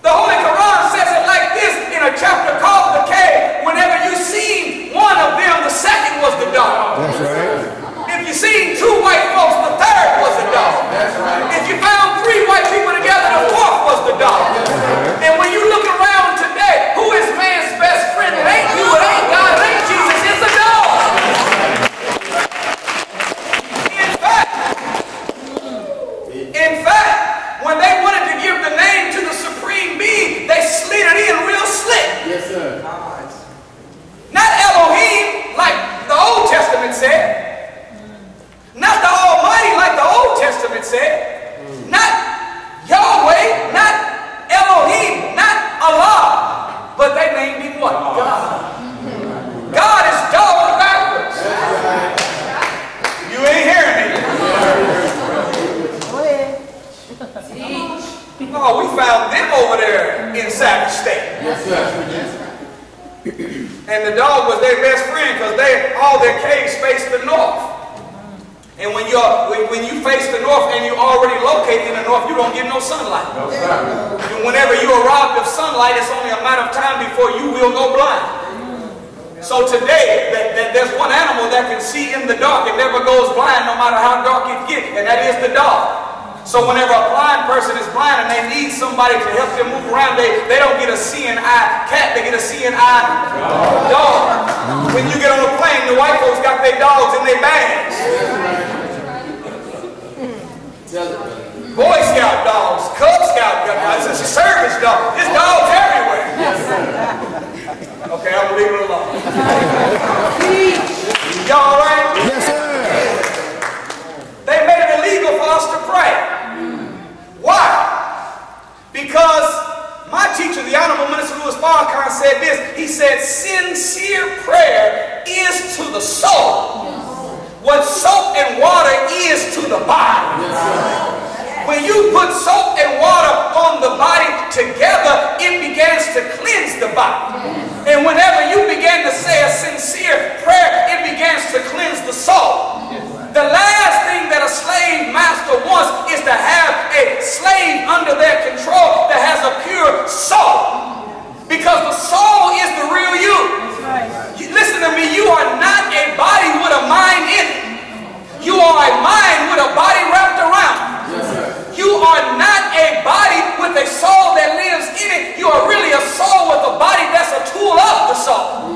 The Holy Quran says it like this in a chapter called the cave. Whenever you seen one of them, the second was the dog. That's right. If you seen 2 white folks, the third was the dog. That's right. If you found 3 white people together, the fourth was the dog. And when you look around today, who is man's best friend? It ain't you, it ain't God, it ain't Jesus, it's the dog. In fact, when they wanted to give the name to the supreme being, they slid it in real slick. Yes, sir. Not Elohim, like the Old Testament said. Not the Almighty, like the Old Testament said. Not Yahweh, not Elohim, not Allah. But they named him what? God. God is dog backwards. You ain't hearing me. Oh, we found them over there in Savage State. Yes, sir. And the dog was their best friend because all their caves faced the north. And when you face the north and you're already located in the north, you don't get no sunlight. No, sir. And whenever you are robbed of sunlight, it's only a matter of time before you will go blind. So today, there's one animal that can see in the dark and never goes blind no matter how dark it gets, and that is the dog. So whenever a blind person is blind and they need somebody to help them move around, they don't get a seeing eye cat, they get a seeing eye dog. When you get on a plane, the white folks got their dogs in their bags. Boy Scout dogs, Cub Scout dogs, it's a service dog. This dog's everywhere. Okay, I'm gonna leave it alone. Y'all all right? Yes, sir. They made it illegal for us to pray. Why? Because my teacher, the Honorable Minister Louis Farrakhan, said this. He said, sincere prayer is to the soul what soap and water is to the body. When you put soap and water on the body together, it begins to cleanse the body. And whenever you begin to say a sincere prayer, it begins to cleanse the soul. The last thing that a slave master wants is to have a slave under their control that has a pure soul. Because the soul is the real you. Listen to me, you are not a body with a mind in it. You are a mind with a body wrapped around it. You are not a body with a soul that lives in it. You are really a soul with a body that's a tool of the soul.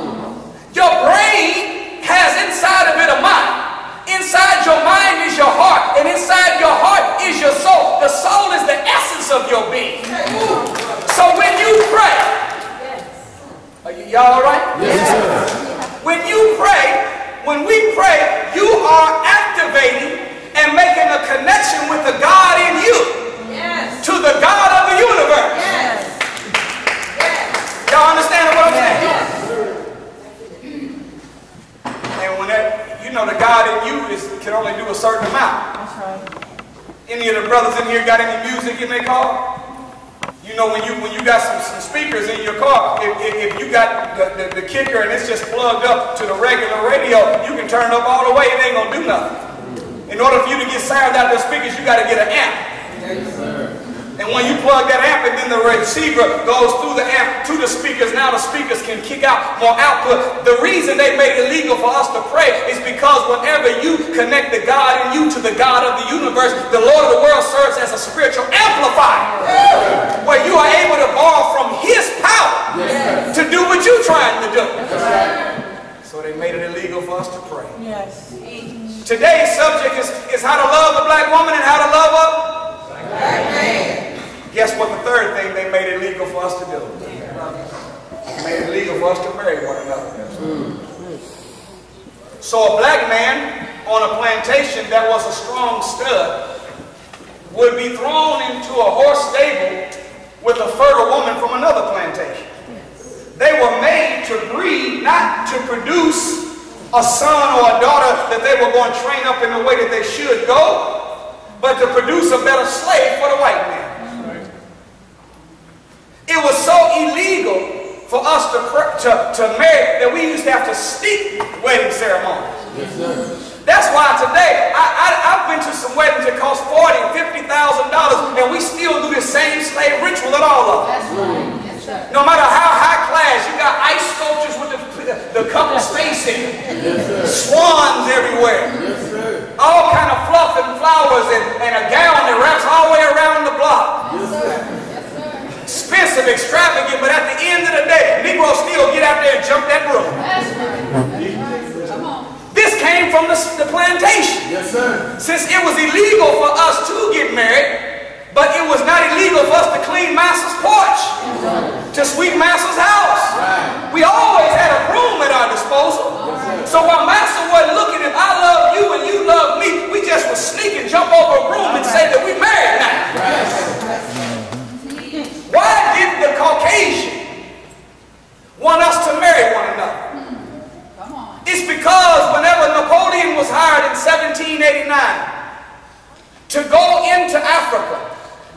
Your brain has inside of it a mind. Inside your mind is your heart, and inside your heart is your soul. The soul is the essence of your being. So when you pray, are y'all all right? Yes, sir. When you pray, when we pray, you are activating and making a connection with the God in you. Yes. To the God of the universe. Yes. Yes. Y'all understand what I'm saying? Yes. And when that, you know, the God in you can only do a certain amount. That's right. Any of the brothers in here got any music in their car? You know, when you got some speakers in your car, if you got the kicker and it's just plugged up to the regular radio, you can turn it up all the way, it ain't gonna do nothing. In order for you to get sound out of the speakers, you got to get an amp. Yes, sir. And when you plug that amp and then the receiver goes through the amp to the speakers, now the speakers can kick out more output. The reason they made it illegal for us to pray is because whenever you connect the God in you to the God of the universe, the Lord of the world serves as a spiritual amplifier. Yes. Where you are able to borrow from His power, yes, to do what you're trying to do. Yes. So they made it illegal for us to pray. Yes. Today's subject is how to love a black woman and how to love a black man. Guess what the third thing they made it legal for us to do? They made it legal for us to marry one another. So a black man on a plantation that was a strong stud would be thrown into a horse stable with a fertile woman from another plantation. They were made to breed, not to produce a son or a daughter that they were going to train up in the way that they should go, but to produce a better slave for the white man. It was so illegal for us to marry that we used to have to sneak wedding ceremonies. Yes, sir. That's why today, I've been to some weddings that cost $40,000 and $50,000, and we still do the same slave ritual at all of them. That's right. Yes, sir. No matter how high class, you got ice sculptures with the couple's face in it. Yes, swans everywhere. Yes, sir. All kind of fluff and flowers and a gown that wraps all the way around the block. Yes, sir. Expensive, extravagant, but at the end of the day, Negroes still get out there and jump that broom. That's right. Come on. This came from the plantation. Yes, sir. Since it was illegal for us to get married, but it was not illegal for us to clean Master's porch, to sweep Master's house. Right. We always had a broom at our disposal. Yes, so while Master wasn't looking, if I love you and you love me, we just would sneak and jump over a broom and say that we married now. Right. Why did the Caucasian want us to marry one another? Come on. It's because whenever Napoleon was hired in 1789 to go into Africa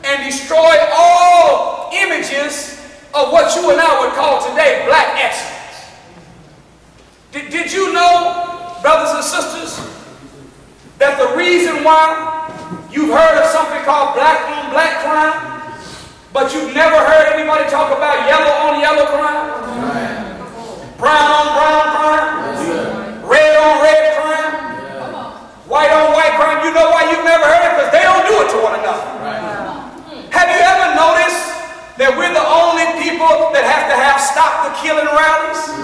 and destroy all images of what you and I would call today black excellence, Did you know, brothers and sisters, that the reason why you've heard of something called black on black crime, but you've never heard anybody talk about yellow on yellow crime, brown on brown crime, red on red crime, white on white crime? You know why you've never heard it? Because they don't do it to one another. Have you ever noticed that we're the only people that have to have stop the killing rallies?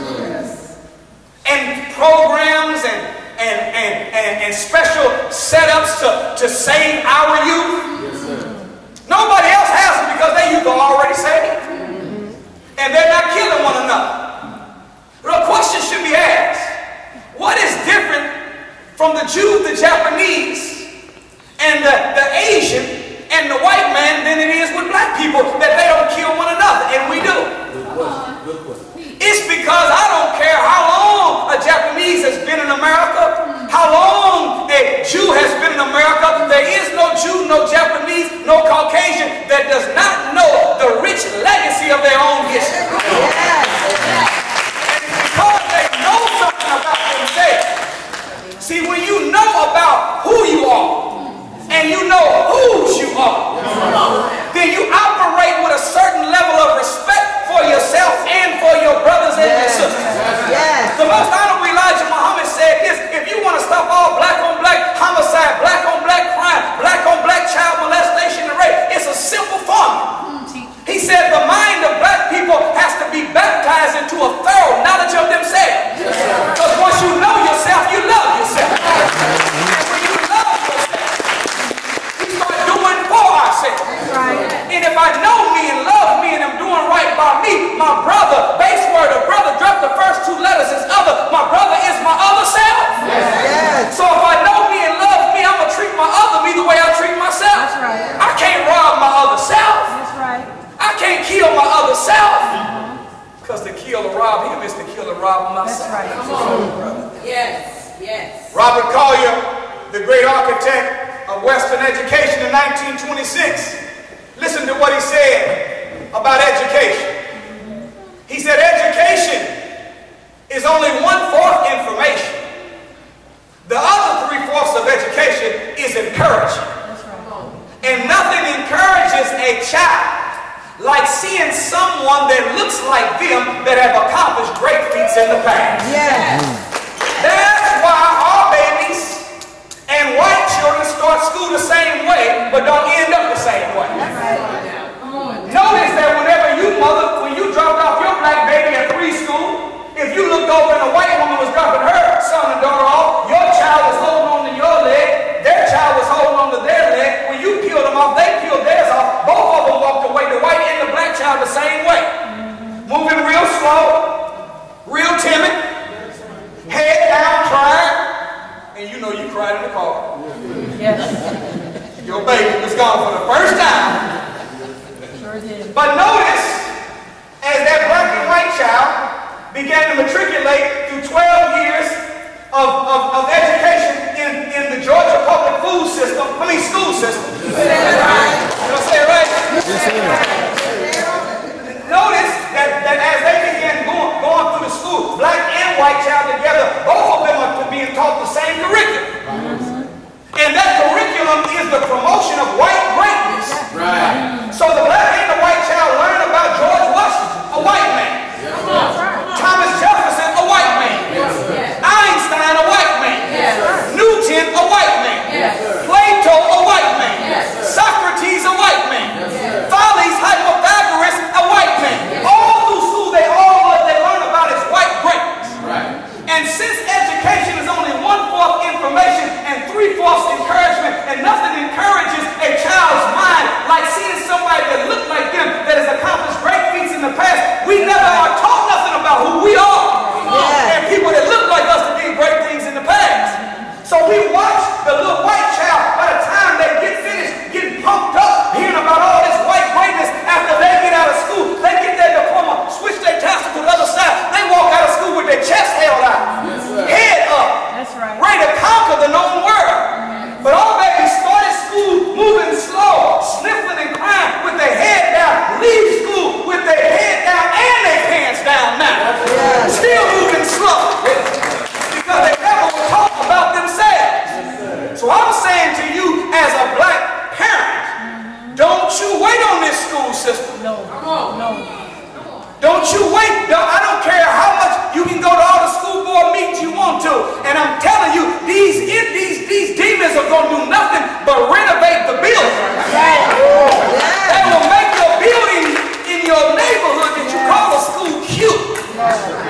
And programs and special setups to save our youth? Yes, sir. Nobody else has them because their youth are already saved. And they're not killing one another. The question should be asked, what is different from the Jews, the Japanese, and the Asian, and the white man than it is with black people that they don't kill one another? And we do. Good question. Good question. It's because I don't care how long a Japanese has been in America, how long a Jew has been in America. There is no Jew, no Japanese, no Caucasian that does not know the rich legacy of their own history. And it's because they know something about themselves. See, when you know about who you are, and you know whose you are, then you operate with a certain level of respect for yourself and for your brothers and your sisters. The most honorable Elijah Muhammad said this: if you want to stop all black on black homicide, black on black crime, black on black child molestation and rape, it's a simple formula. He said the mind of black people has to be baptized into a thorough knowledge of themselves. Because once you know yourself, you love yourself. And when you love yourself, we start doing for ourselves. And if I know me and love me and I'm doing right by me, my brother, base word of brother, drop the first two letters is other. My brother is my other self. So if I know me and love me, I'm going to treat my other me the way I treat myself. I can't rob my other self. I can't kill my other self. Because to kill or rob him is to kill or rob myself. Come on, brother. Yes, yes. Robert Collier, the great architect of Western education in 1926, listen to what he said about education. He said education is only 1/4 information. The other 3/4 of education is encouragement. And nothing encourages a child like seeing someone that looks like them that have accomplished great feats in the past. That's why our babies and white children start school the same way, but don't end up the same way. Notice that whenever when you dropped off your black baby at preschool, if you looked over and a white woman was dropping her son and daughter off, your child was holding on to your leg, their child was holding on to their leg. When you peeled them off, they peeled theirs off. Both of them walked away, the white and the black child, the same way. Moving real slow, real timid, head down, crying, and you know you cried in the car. Your baby was gone for the first time. But notice, as that black and white child began to matriculate through 12 years of education in the Georgia public school system. Did I say it right? Notice that as they began going through the school, black and white child together, both of them are being taught the same curriculum. And that curriculum is the promotion of white greatness. So the black and the white child learn about George Washington, a white man. Thomas Jefferson, a white man. Einstein, a white man. Newton, a white man. Plato, a white man. Socrates, a white man. Thales, Pythagoras, a white man. All through school, they learn about is white greatness. And since education is only 1/4 information and 3/4 encouragement, and nothing encourages a child's mind like seeing somebody that looked like them that has accomplished great feats in the past, we never are taught nothing about who we are. And people that look like us that did great things in the past. So we watch the little white child, by the time they get finished getting pumped up, hearing about all this white greatness, after they get out of school, they get their diploma, switch their tassel to the other side, they walk out of school with their chest held out, head up, ready to conquer the known world. But all babies started school moving slow, sniffling and crying with their head down, leave school with their head down and their pants down now. Still moving slow. No. Come on. No. Don't you wait. I don't care how much you can go to all the school board meetings you want to. And I'm telling you, these demons are going to do nothing but renovate the building. They will make your building in your neighborhood that you call a school cute,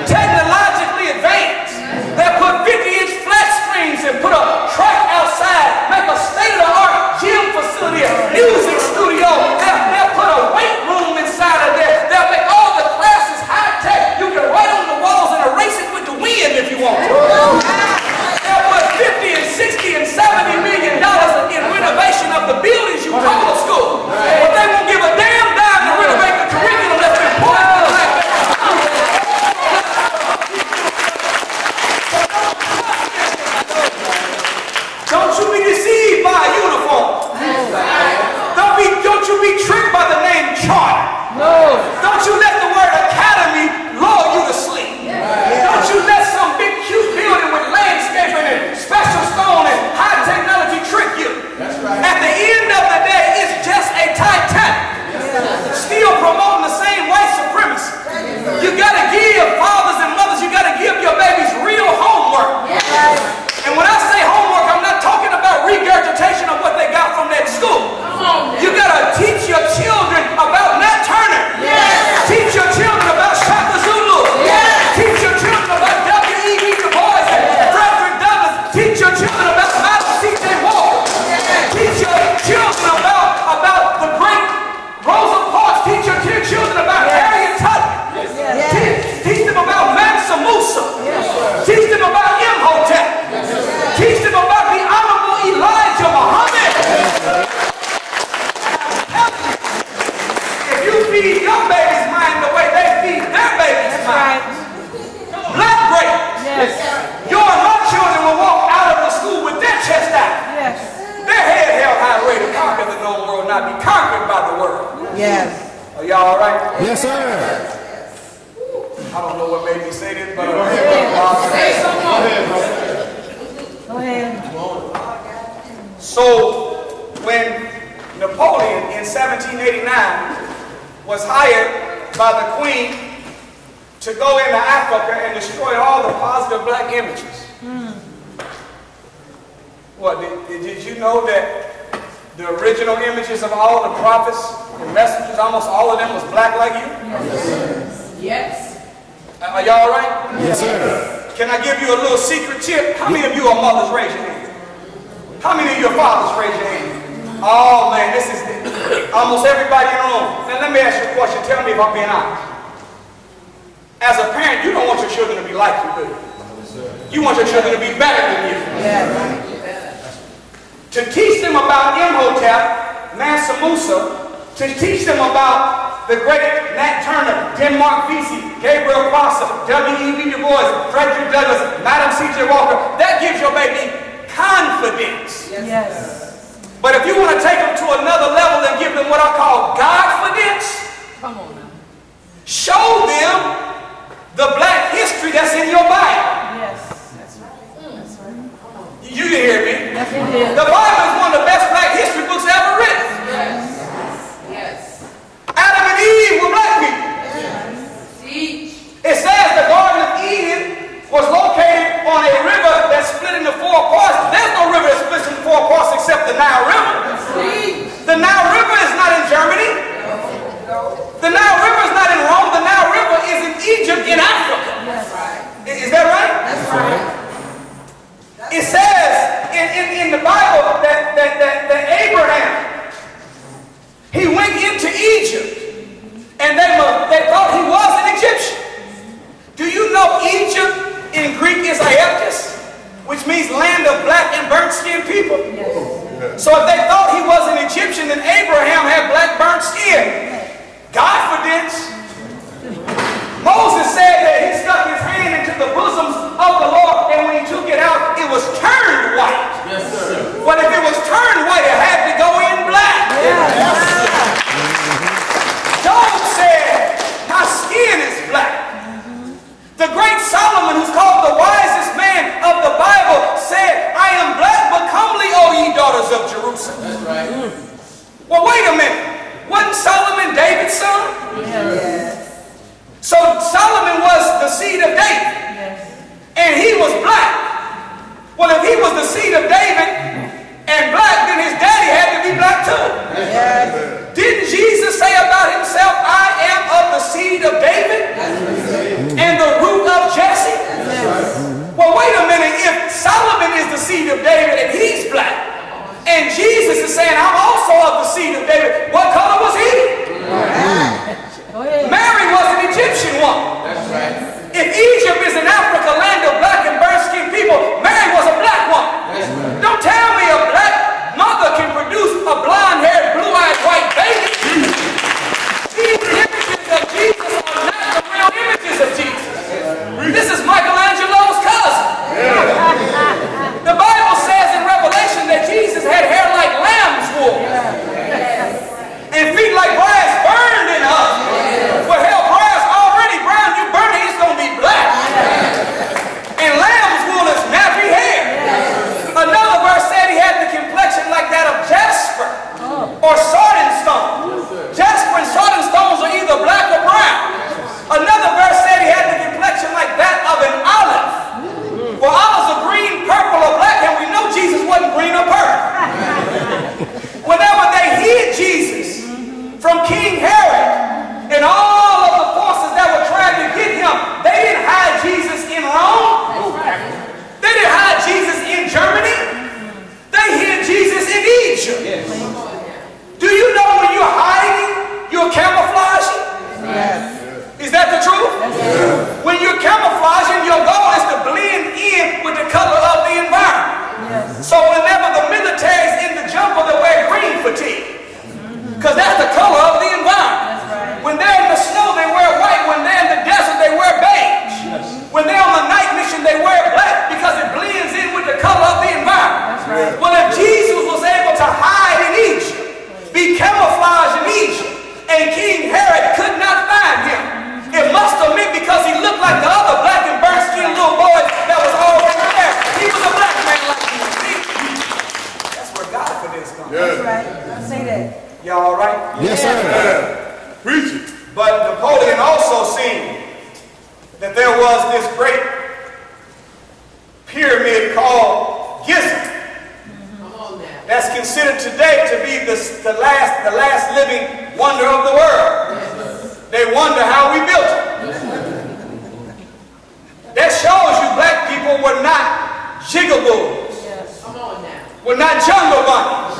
technologically advanced. They'll put 50-inch flat screens and put a track outside, make a state-of-the-art gym facility, a music studio. They'll put a weight room inside of there. They'll make all the classes high-tech. You can write on the walls and erase it with the wind if you want to. They'll put $50 and $60 and $70 million in renovation of the buildings you call a school. But they won't give a damn dime to renovate the curriculum that's been put in the life. Don't you be deceived by a uniform. Don't you be tricked by the name charter. No. Don't you let the word academy lull you to sleep. Don't you let some big cute building with landscaping and special stone and high technology trick you. That's right. At the end of the day, it's just a Titanic. Still promoting the same white supremacy. You got to give fathers and mothers, you got to give your babies real homework. And when I say homework, I'm not talking about regurgitation of what they got from that school. You got to teach your children about Nat Turner. Teach your children about Shaka Zulu. Teach your children about W.E.B. Du Bois and Frederick Douglass. Teach your children about Malcolm C.J. Walker. Teach your children about the great Rosa Parks. Teach your children about Harriet Tubman. Teach them about Mansa Musa. Teach them about Imhotep. Teach them about the Honorable Elijah Muhammad. If you feed your baby's mind the way they feed their baby's mind, black grapes, your and my children will walk out of the school with their chest out. Their head held high, ready to conquer the known world, not be conquered by the world. Are y'all all right? Yes, sir. I don't know what made me say this, but Say something. Go ahead. So when Napoleon in 1789 was hired by the Queen to go into Africa and destroy all the positive black images. What, did you know that the original images of all the prophets and messengers, almost all of them was black like you? Yes. Are y'all all right? Yes, sir. Can I give you a little secret tip? How many of you are mothers? Raise your hand. How many of your fathers? Raise your hand. Oh man, this is almost everybody in the room. Now let me ask you a question. Tell me if I'm being honest. As a parent, you don't want your children to be like you, do you? You want your children to be better than you. To teach them about Imhotep, Mansa Musa, to teach them about the great Nat Turner, Denmark Vesey, Gabriel Prosser, W.E.B. Du Bois, Frederick Douglass, Madam C.J. Walker. That gives your baby confidence. But if you want to take them to another level and give them what I call Godfidence, Come on now. show them the black history that's in your Bible. That's right. You didn't hear me. Yes, it is. The Bible is one of the best black history books ever written. Adam and Eve were black people. It says the Garden of Eden was located on a river that split into 4 parts. There's no river that splits into 4 parts except the Nile River. The Nile River is not in Germany. The Nile River is not in Rome. The Nile River is in Egypt, in Africa. Is that right? That's right. It says in the Bible that Abraham, he went into Egypt, and they thought he was an Egyptian. Do you know Egypt in Greek is Aegyptus, which means land of black and burnt-skinned people? So if they thought he was an Egyptian, then Abraham had black burnt skin. Confidence. Moses said that he stuck his hand into the bosoms of the Lord, and when he took it out, it was turned white. Yes, sir. But if it was turned white, it had to go in black. Job said, my skin is black. The great Solomon, who's called the wisest man of the Bible, said, I am black but comely, O ye daughters of Jerusalem. That's right. Well, wait a minute. Wasn't Solomon David's son? was black. Well, if he was the seed of David and black, then his daddy had to be black too. Yes. Didn't Jesus say about himself, I am of the seed of David and the root of Jesse? Yes. Well, wait a minute. If Solomon is the seed of David and he's black, and Jesus is saying, I'm also of the seed of David, what color was he? Mary was an Egyptian woman. That's right. If Egypt is in Africa, land of black and burnt-skinned people, Mary was a black woman. Right. Don't tell me a black mother can produce a blonde-haired, blue-eyed white baby. These images of Jesus are not the real images of Jesus. This is Michelangelo's cousin. The Bible says in Revelation that Jesus had hair like lamb's wool and feet like brass burned in us. Well, hell, brass already brown. You burn it, it's going to be black. And lamb's wool is nappy hair. Another verse said he had the complexion like that of jasper or sardine stone. Jasper and sardine stones are either black or brown. Another verse said he had the complexion like that of an olive. Well, olives are green, purple, or black, and we know Jesus wasn't green or purple. Whenever they hid Jesus from King Herod and all of the forces that were trying to get him, they didn't hide Jesus in Rome. They didn't hide Jesus in Germany. They hid Jesus in Egypt. Do you know when you're hiding, you're camouflaging? Is that the truth? When you're camouflaging, your goal is to blend in with the color of the environment. So whenever the military's in the jungle, they wear green fatigue, because that's the color of the environment. When they're in the snow, they wear white. When they're in the desert, they wear beige. When they're on the night mission, they wear black, because it blends in with the color of the environment. Well, if Jesus was able to hide in Egypt, be camouflaged in Egypt, and King Herod could not find him, it must have meant because he looked like the other black and burnt-skinned little boys that was already there. He was a black man like you. See? That's where God for this comes. That's right. I say that. Y'all all right? Yes, sir. Preach it. But Napoleon also seen that there was this great pyramid called Giza. That's considered today to be the last living wonder of the world. They wonder how we built it. That shows you black people were not jigaboos. We're not jungle bunnies.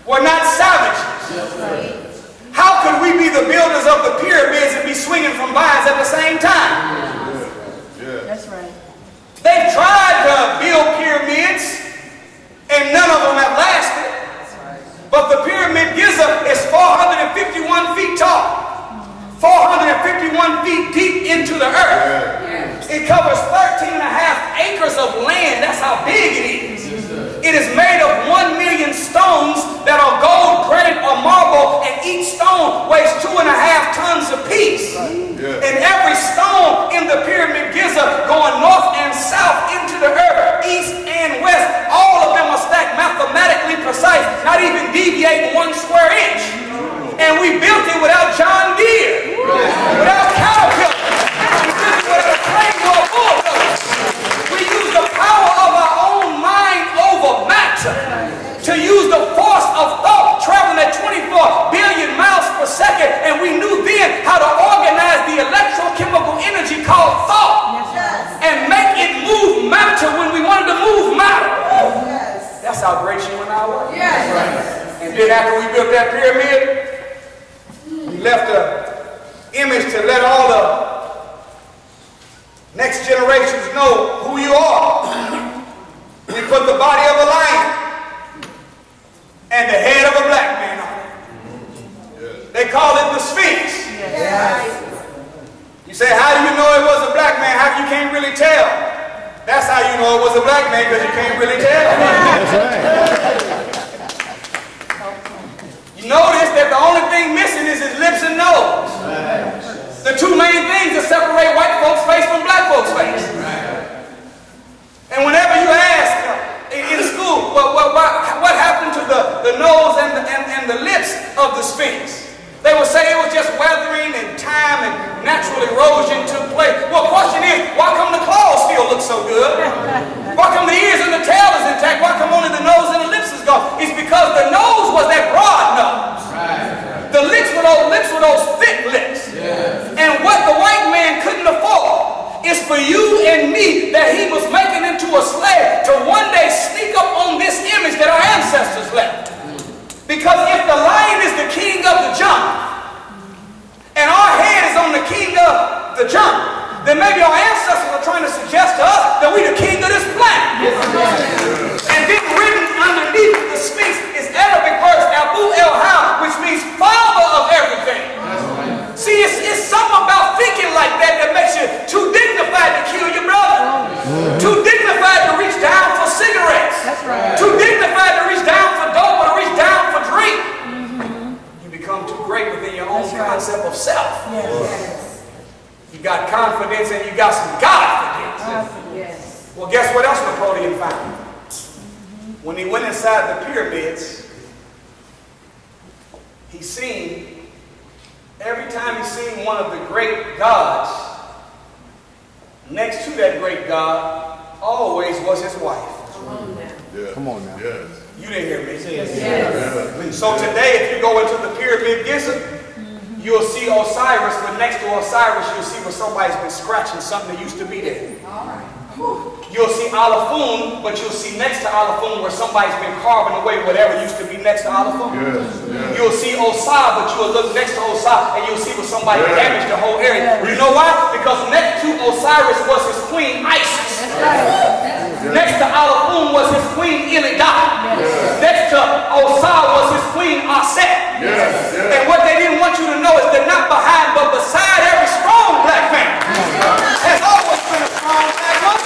We're not savages. How could we be the builders of the pyramids and be swinging from vines at the same time? That's right. They've tried to build pyramids, and none of them have lasted. But the pyramid Giza is 451 feet tall. 451 feet deep into the earth. It covers 13.5 acres of land. That's how big it is. It is made of 1 million stones that are gold, granite, or marble, and each stone weighs 2.5 tons apiece. And every stone in the pyramid Giza going north and south into the earth, east and west, all of them are stacked mathematically precise, not even deviating 1 square inch. And we built it without John Deere, without Caterpillar. We built it without a crane or a bulldozer. We use the power of our own mind over matter to use the force of thought traveling at 24 billion miles per second. And we knew then how to organize the electrochemical energy called thought and make it move matter when we wanted to move matter. That's how great you and I were. And then after we built that pyramid, we left an image to let all the next generations know who you are. We put the body of a lion and the head of a black man on it. They call it the Sphinx. You say, how do you know it was a black man? How you can't really tell? That's how you know it was a black man, because you can't really tell. That's right. Notice that the only thing missing is his lips and nose. The two main things that separate white folks' face from black folks' face. And whenever you ask in school, what happened to the nose and the lips of the Sphinx? They would say it was just weathering and time and natural erosion took place. Well, the question is, why come the claws still look so good? Why come the ears and the tail is intact? Why come only the nose and the lips is gone? It's because the nose was that broad nose. The lips were those thick lips. And what the white man couldn't afford is for you and me that he was making into a slave to one day sneak up on this image that our ancestors left. Because if the lion is the king of the jungle, and our head is on the king of the jungle, then maybe our ancestors are trying to suggest to us that we're the king of this planet. And then written underneath the Sphinx is Arabic verse Abu El-Ham, which means father of everything. See, it's something about thinking like that that makes you too dignified to kill your brother. Too dignified to reach down for cigarettes. Too dignified to reach down for dope or to reach down for drink. You become too great within your own concept of self. You got confidence and you got some confidence. Well, guess what else Napoleon found? When he went inside the pyramids, he seen, every time he seen one of the great gods, next to that great god always was his wife. Come on now. Yes. You didn't hear me. Yes. So today, if you go into the pyramid Giza, you'll see Osiris, but next to Osiris, you'll see where somebody's been scratching something that used to be there. You'll see Alafun, but you'll see next to Alafun where somebody's been carving away whatever used to be next to Alafun. You'll see Osai, but you'll look next to Osai and you'll see where somebody damaged the whole area. You know why? Because next to Osiris was his queen Isis. Next to Alafun was his queen Illidan. Next to Osai was his queen Aset. And what they didn't want you to know is they're not behind but beside every strong black man. There's always been a strong black woman.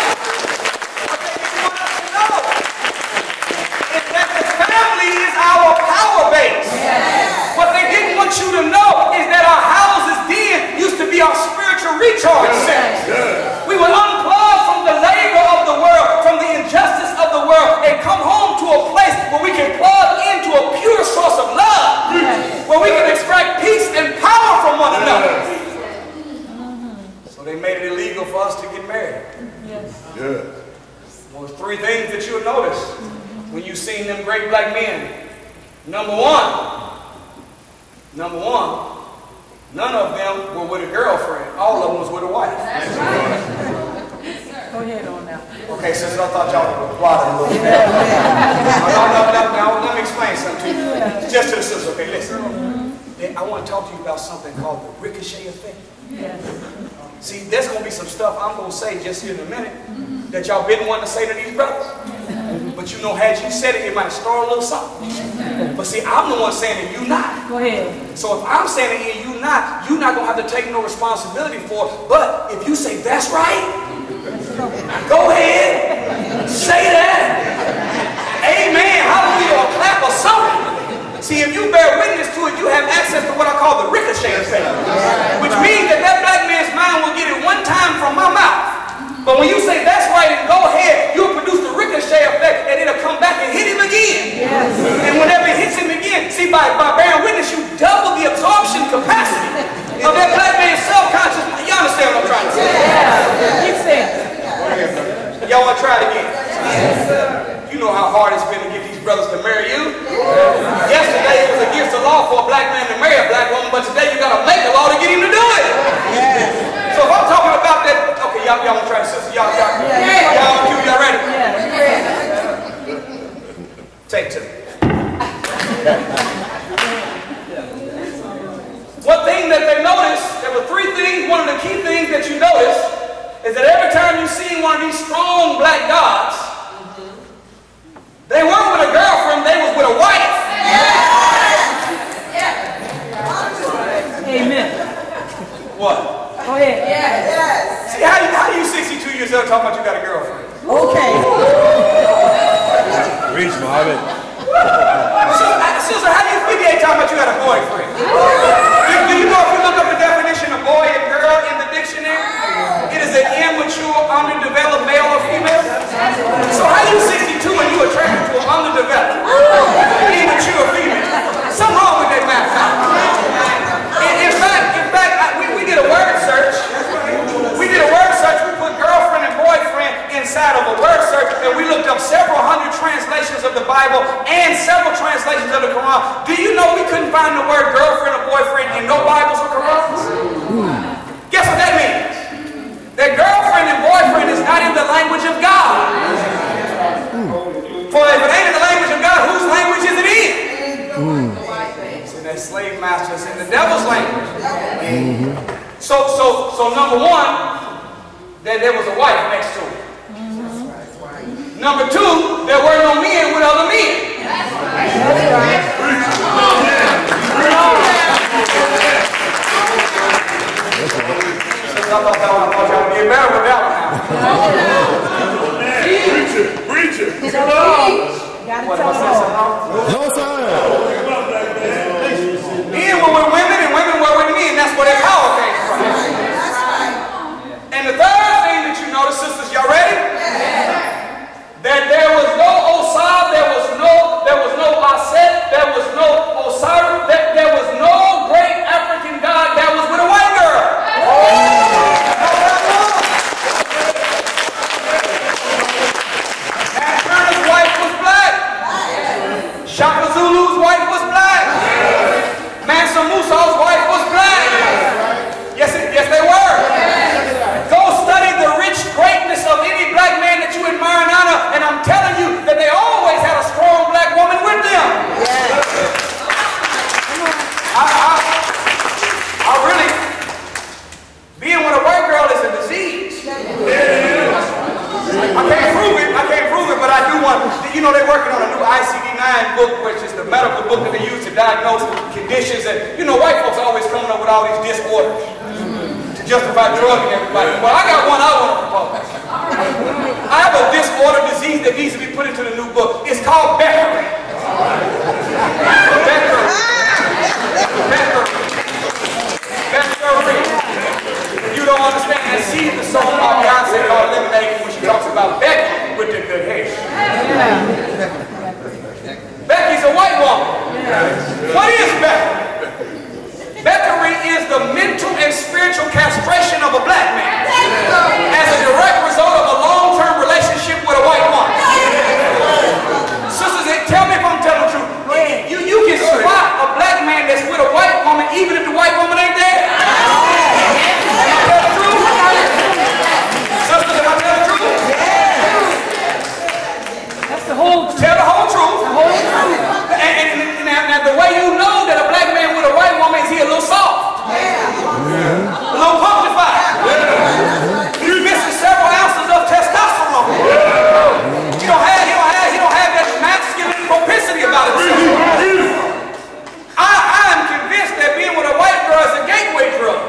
Our power base. What they didn't want you to know is that our houses then used to be our spiritual recharge centers. We would unplug from the labor of the world, from the injustice of the world, and come home to a place where we can plug into a pure source of love, where we can extract peace and power from one another. So they made it illegal for us to get married. Well, there's three things that you'll notice when you've seen them great black men. Number one, none of them were with a girlfriend. All of them was with a wife. Go ahead on now. Okay, sister, I thought y'all were plotting a little bit. No, let me explain something to you. Just to the sister, okay, listen. I want to talk to you about something called the ricochet effect. See, there's going to be some stuff I'm going to say just here in a minute that y'all been wanting to say to these brothers. But you know, had you said it might start a little something. But see, I'm the one saying it, you not. Go ahead. So if I'm saying it and you not going to have to take no responsibility for it. But if you say, that's right, go ahead, say that. Amen, hallelujah, or clap or something. See, if you bear witness to it, you have access to what I call the ricochet effect. Which means that that black man's mind will get it one time from my mouth. But when you say that's right and go ahead, you'll produce the ricochet effect and it'll come back and hit him again. And whenever it hits him again, see, by bearing witness, you double the absorption capacity of that black man's self-conscious. Y'all understand what I'm trying to say? Keep saying. Y'all want to try it again? You know how hard it's been to get these brothers to marry you. Yesterday it was against the law for a black man to marry a black woman, but today you got to make a law to get him to do it. So if I'm talking about that, okay, y'all want to try this, sister? Y'all cue, y'all ready? Take two. One thing that they noticed, there were three things. One of the key things that you notice is that every time you see one of these strong black gods, they weren't with a girlfriend, they was with a wife. Amen. What? Go ahead. See, how you 62 years old talking about you got a girlfriend? Okay. Reach, Muhammad. Sister, how do you figure talking about you got a boyfriend? Do you know if you look up the definition of boy and girl in the dictionary, it is an immature, underdeveloped male or female? So how you 62 and you attracted to an underdeveloped, immature female? Something wrong with that math. In fact, we did a word search. Bible and several translations of the Quran. Do you know we couldn't find the word girlfriend or boyfriend in no Bibles or Qurans? Guess what that means? That girlfriend and boyfriend is not in the language of God. For if it ain't in the language of God, whose language is it in? It's in that slave master, it's in the devil's language. So number one, that there was a wife next to it. Number two, there were no men with other men. I thought y'all would get better with that one now. Preach it. No, sir. Men were with women and women were with men. That's where their power came from. And the third thing that you notice, sisters, y'all ready? That there was no Osab, there was no Aset, there was no Osiris, there was no great African god that was with a white girl. Turner's wife was black. Shaka Zulu's wife was black. Mansa Musa's wife was black. Yes, they were. Go study the rich greatness of any black man that you admire and honor, and I'm telling you that they always had a strong black woman with them. I really, being with a white girl is a disease. I can't prove it, but I do want, you know, they're working on a new ICD-9 book, which is the medical book that they use to diagnose conditions. And, you know, white folks are always coming up with all these disorders to justify drugging everybody. Well, I got one I want to propose. I have a disorder, disease that needs to be put into the new book. It's called Beckery. You don't understand that she's the song by Beyonce called Lemonade when she talks about Becky with the good hair. Becky's a white woman. What is Becky? Beckery is the mental and spiritual castration of a black man as a direct result of a long-term relationship with a white woman. Sisters, tell me if I'm telling the truth. You can spot a black man that's with a white woman even if the white woman ain't there. Am I telling the truth? Sisters, am I telling the truth? That's the whole truth. Tell the whole truth. The whole truth. And now the way you know that a black man with a white woman is he a little soft. A little punctified. He's missing several ounces of testosterone. He don't have that masculine propensity about himself. I am convinced that being with a white girl is a gateway drug.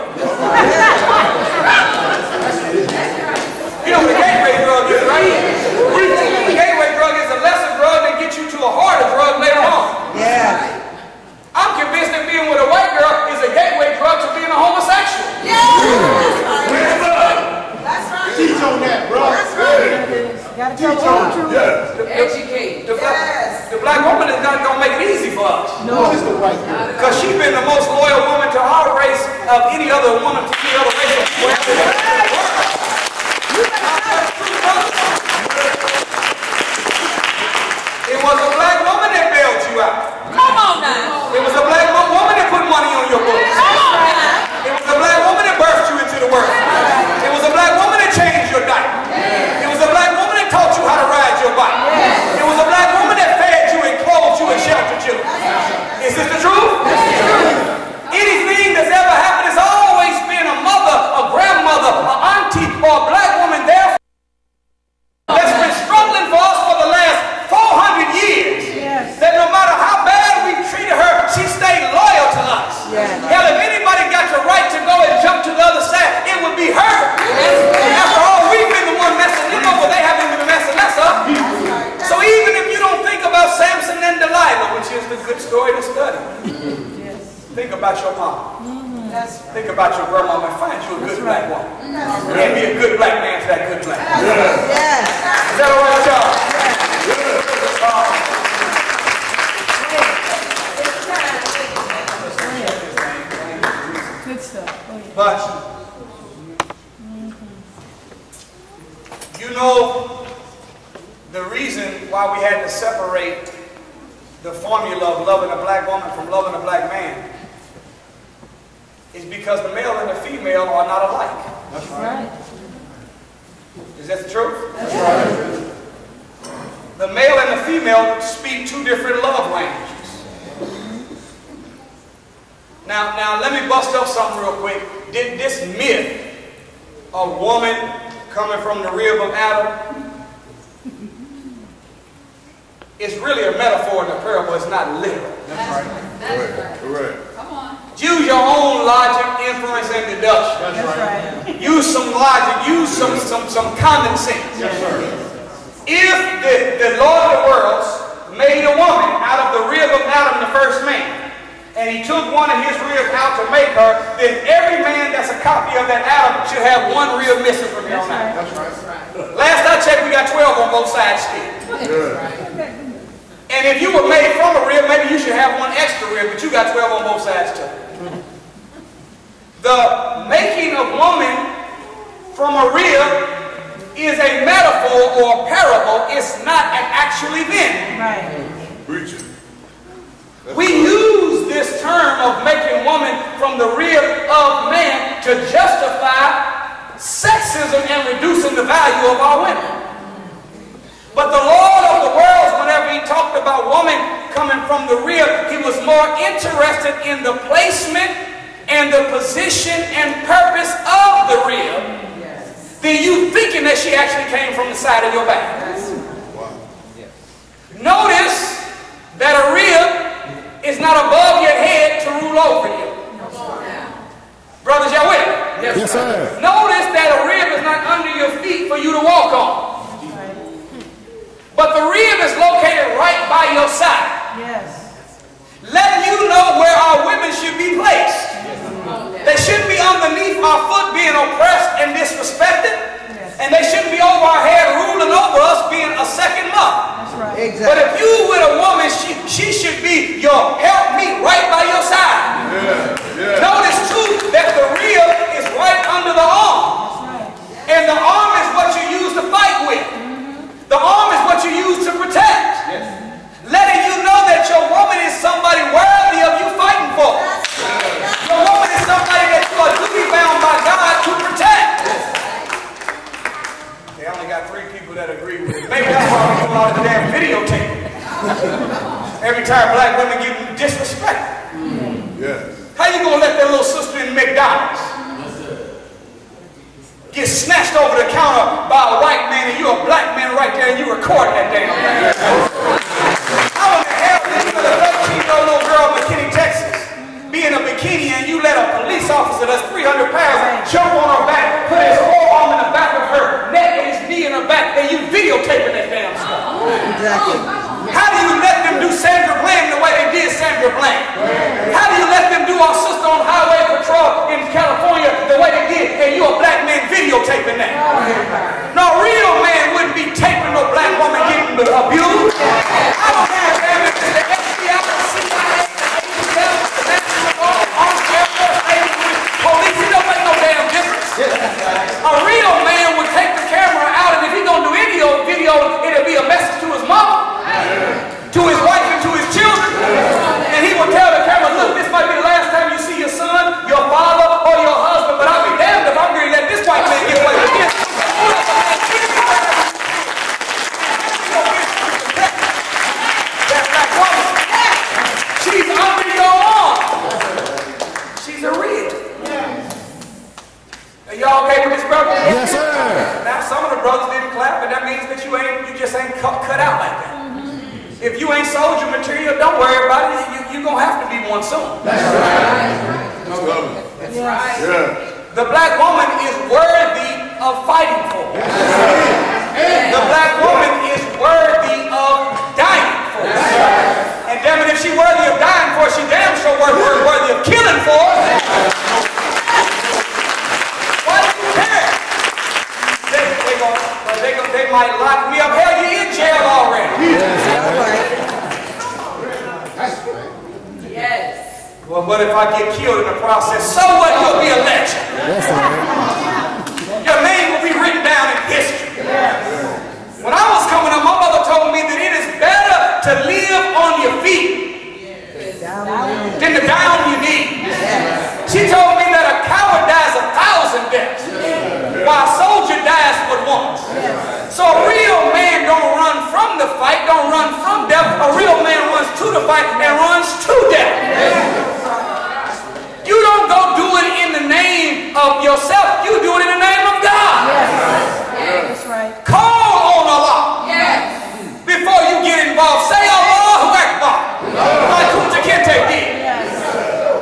You know what a gateway drug is, right? A gateway drug is a lesser drug that gets you to a harder drug later on. Yeah. I'm convinced that being with a white girl is a gateway drug to being a homosexual. That's right. Teach on that, bro. That's right. Gotta tell the whole truth. Educate. The black woman is not going to make it easy for us. No, it's the white girl. Because she's been the most loyal woman to our race of any other woman to any other race of people ever in the world. It was a black woman that bailed you out. Come on now. It was a black woman that put money on your books. Come on now. It was a black woman that birthed you into the world. It was a black woman that changed your diaper. It was a black woman that taught you how to ride your bike. It was a black woman that fed you and clothed you and sheltered you. Is this the truth? Anything that's ever happened has always been a mother, a grandmother, an auntie, or a black woman there that's been struggling for us for the last 400 years. Yes. That no matter how bad we treated her, she stayed loyal to us. Yes. Hell, if anybody got the right to go and jump to the other side, it would be her. After all, we've been the one messing them up, but they haven't been messing us up. So even if you don't think about Samson and Delilah, which is the good story to study, think about your mom. Think about your grandmama and find you a good black woman. And be a good black man to that good black woman. Yes. Is that all right, y'all? Good stuff. Oh, yeah. But you know the reason why we had had to separate the formula of loving a black woman from loving a black man is because the male and the female are not alike. That's right. Is that the truth? That's right. The male and the female speak two different love languages. Now let me bust up something real quick. Did this myth of woman coming from the rib of Adam is really a metaphor in the parable, it's not literal. That's right. That's right. Correct. Come on. Use your own logic, inference, and deduction. That's right. Use some logic, use some common sense. Yes, sir. If the Lord of the worlds made a woman out of the rib of Adam, the first man, and he took one of his ribs out to make her, then every man that's a copy of that Adam should have one rib missing from here on out. That's right. Last I checked, we got 12 on both sides still. Good. And if you were made from a rib, maybe you should have one extra rib, but you got 12 on both sides too. The making of woman from a rib is a metaphor or a parable. It's not an actual event. Right. Preach it. We use this term of making woman from the rib of man to justify sexism and reducing the value of our women. But the Lord of the worlds, whenever he talked about woman coming from the rib, he was more interested in the placement and the position and purpose of the rib than you thinking that she actually came from the side of your back. Wow. Notice that a rib is not above your head to rule over you. Brothers, y'all with me? Yes, sir. Notice that a rib is not under your feet for you to walk on. But the rib is located right by your side. Yes. Letting you know where our women should be placed. They shouldn't be underneath our foot being oppressed and disrespected. Yes. And they shouldn't be over our head ruling over us being a second mother. That's right. Exactly. But if you with a woman, she should be your helpmeet right by your side. Yeah. Notice too that the rib is right under the arm. That's right. And the arm is what you use to fight with. The arm is what you use to protect. Yes. Letting you know that your woman is somebody worthy of you fighting for. Your woman is somebody that you are duty bound by God to protect. Okay, I only got 3 people that agree with me. Maybe that's why we do a lot of the damn videotaping. Every time black women get disrespected. Yes. How you gonna let that little sister in McDonald's get snatched over the counter by a white man and you're a black man right there and you recording that damn thing? How in the hell did you let a 13-year-old little girl in McKinney, Texas be in a bikini and you let a police officer that's 300 pounds jump on her back, put his forearm in the back of her neck and his knee in her back, and you videotaping that damn stuff? Exactly. How do you let them do Sandra Bland the way they did Sandra Bland? How do you let them do our sister on highway patrol in California the way they did, and you a black man videotaping that? No, a real man wouldn't be taping no black woman getting abused. I don't have damn it, the FBI, the CIA, the ATL, the National Guard, Army, Air Force, Navy, police, it don't make no damn difference. A real man would take the camera out, and if he's gonna do video, it'll be a message to his mama, to his wife, and to his children. And he will tell the camera, look, this might be the last time you see your son, your father, or your husband, but I'll be damned if I'm going to let this white man get away with this. That black woman, she's under your arm. She's a rib. Are y'all okay with this, brother? Yes, sir. Now, some of the brothers didn't clap, but that means that you just ain't cut out like that. If you ain't sold your material, don't worry about it. You're going to have to be one soon. That's right. That's right. Yeah. The black woman is worthy of fighting for. The black woman is worthy of dying for. And damn it, if she's worthy of dying for, she damn sure worthy of killing for. Why do you care? They might lock me up. Hell, you're in jail already. Yes. Well, what if I get killed in the process? So what? You'll be a legend. Your name will be written down in history. When I was coming up, my mother told me that it is better to live on your feet than to die on your knees. She told me that a coward dies 1,000 deaths, while a soldier dies but once. So a real man don't run from the fight, don't run from death. A real man runs to the fight and runs to death. You don't go do it in the name of yourself. You do it in the name of God. That's right. Call on Allah. Before you get involved, say Allahu Akbar. Like Kunta Kinte did.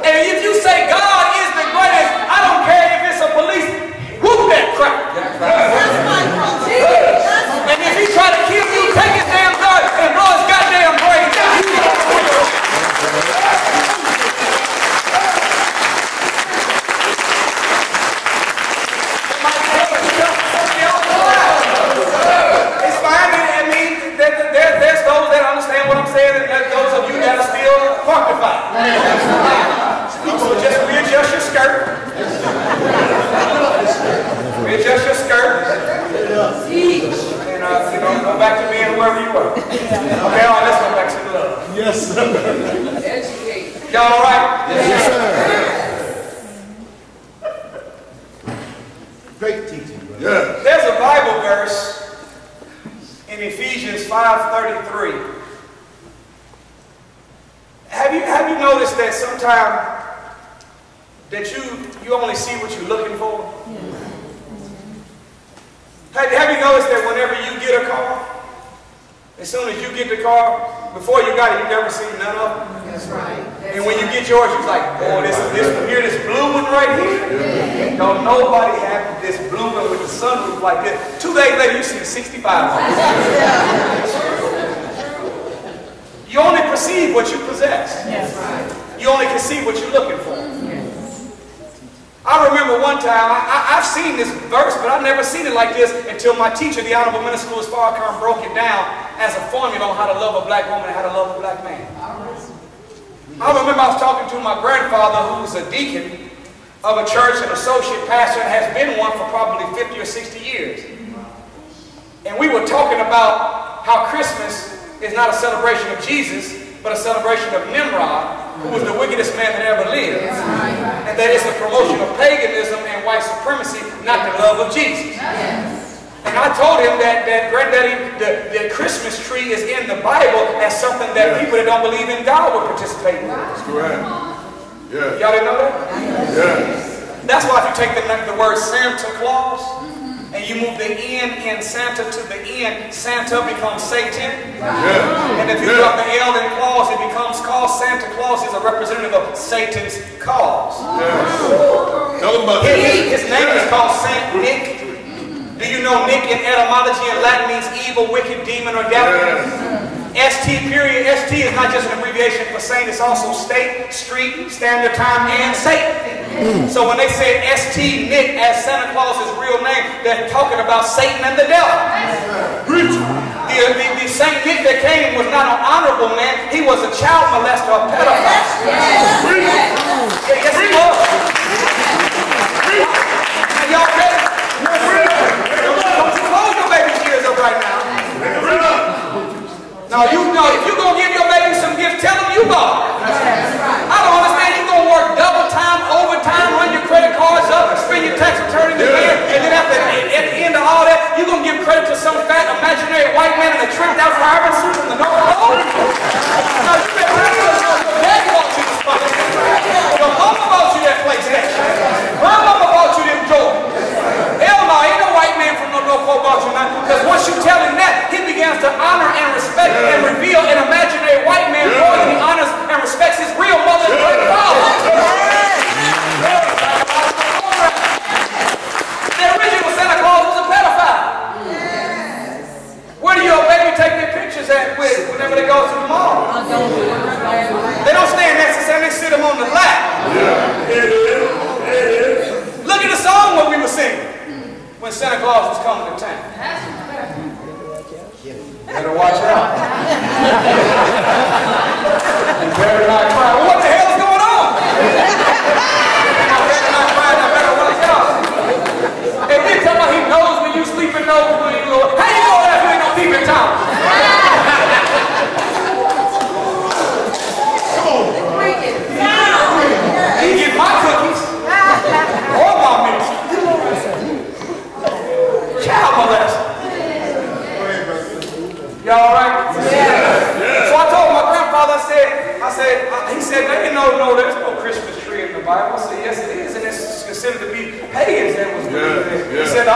And if you say God is the greatest, I don't care if it's a police, whoop that crap. And if he try to kill you, take his damn gun and blow his goddamn brains out. It's fine. I mean, there's those that understand what I'm saying, and there's those of you that are still quantified. So just readjust your skirt. Readjust your skirt. And go back to being wherever you were. Okay, all right, let's go back to the love. Yes, sir. Educate. Y'all all right? Yes, sir. Great teaching, brother. Yes. There's a Bible verse in Ephesians 5:33. Have you noticed that sometimes that you only see what you're looking for? Have you noticed that whenever you get a car, as soon as you get the car, before you got it, you never seen none of them? That's right. And when you get yours, you're like, boy, this one here, this blue one right here. Don't nobody have this blue one with the sunroof like this. 2 days later, you see the 65 on it. You only perceive what you possess. You only can see what you're looking for. I remember one time, I've seen this verse, but I've never seen it like this until my teacher, the Honorable Minister Louis Farrakhan, broke it down as a formula on how to love a black woman and how to love a black man. I remember I was talking to my grandfather, who was a deacon of a church, an associate pastor, and has been one for probably 50 or 60 years. And we were talking about how Christmas is not a celebration of Jesus, but a celebration of Nimrod, who was the wickedest man that ever lived. And that it's a promotion of paganism and white supremacy, not the love of Jesus. And I told him that Granddaddy, the Christmas tree is in the Bible as something that people that don't believe in God would participate in. That's correct. Yes. Y'all didn't know that? Yes. That's why if you take the word Santa Claus and you move the N in Santa to the N, Santa becomes Satan. Yes. And if you drop the L in Claus, it becomes cause. Santa Claus is a representative of Satan's cause. Yes. Tell them about that. His name is called Saint Nick. Do you know Nick in etymology in Latin means evil, wicked, demon, or devil? Yes. ST period. ST is not just an abbreviation for saint, it's also state, street, standard time, and Satan. So when they say ST Nick as Santa Claus's real name, they're talking about Satan and the devil. The Saint Nick that came was not an honorable man, he was a child molester, a pedophile. Yes, he was. Y'all ready? Don't you close your baby's ears up right now. Now, if you're going to give your baby some gifts, tell them you bought it. I don't understand. You're going to work double time, overtime, run your credit cards up, spend your tax return in the mail, and then at the end of all that, you're going to give credit to some fat imaginary white man in a tricked out carbon suit from the North Pole? Now, you better remember your daddy bought you the spot. Your mama bought you that PlayStation. My mama bought you them Jordans. Hell no, ain't no white man from no North Pole bought you nothing. Because once you tell him that, he begins to honor and respect and reveal an imaginary white man more than he honors and respects his real mother and great father. The original Santa Claus was a pedophile. Where do your baby take their pictures at with whenever they go to the mall? They don't stand next to Santa, they sit them on the lap. Look at the song what we were singing when Santa Claus was coming to town. Better watch out. You better not cry. What the hell is going on? You better not cry. I better watch out. And then tell me he knows when you sleep and knows when you go. How you know that if you ain't no peeping Tom? said, they didn't know, no, there's no Christmas tree in the Bible. I said, yes, it is, and it's considered to be pagans that was believing it. He said,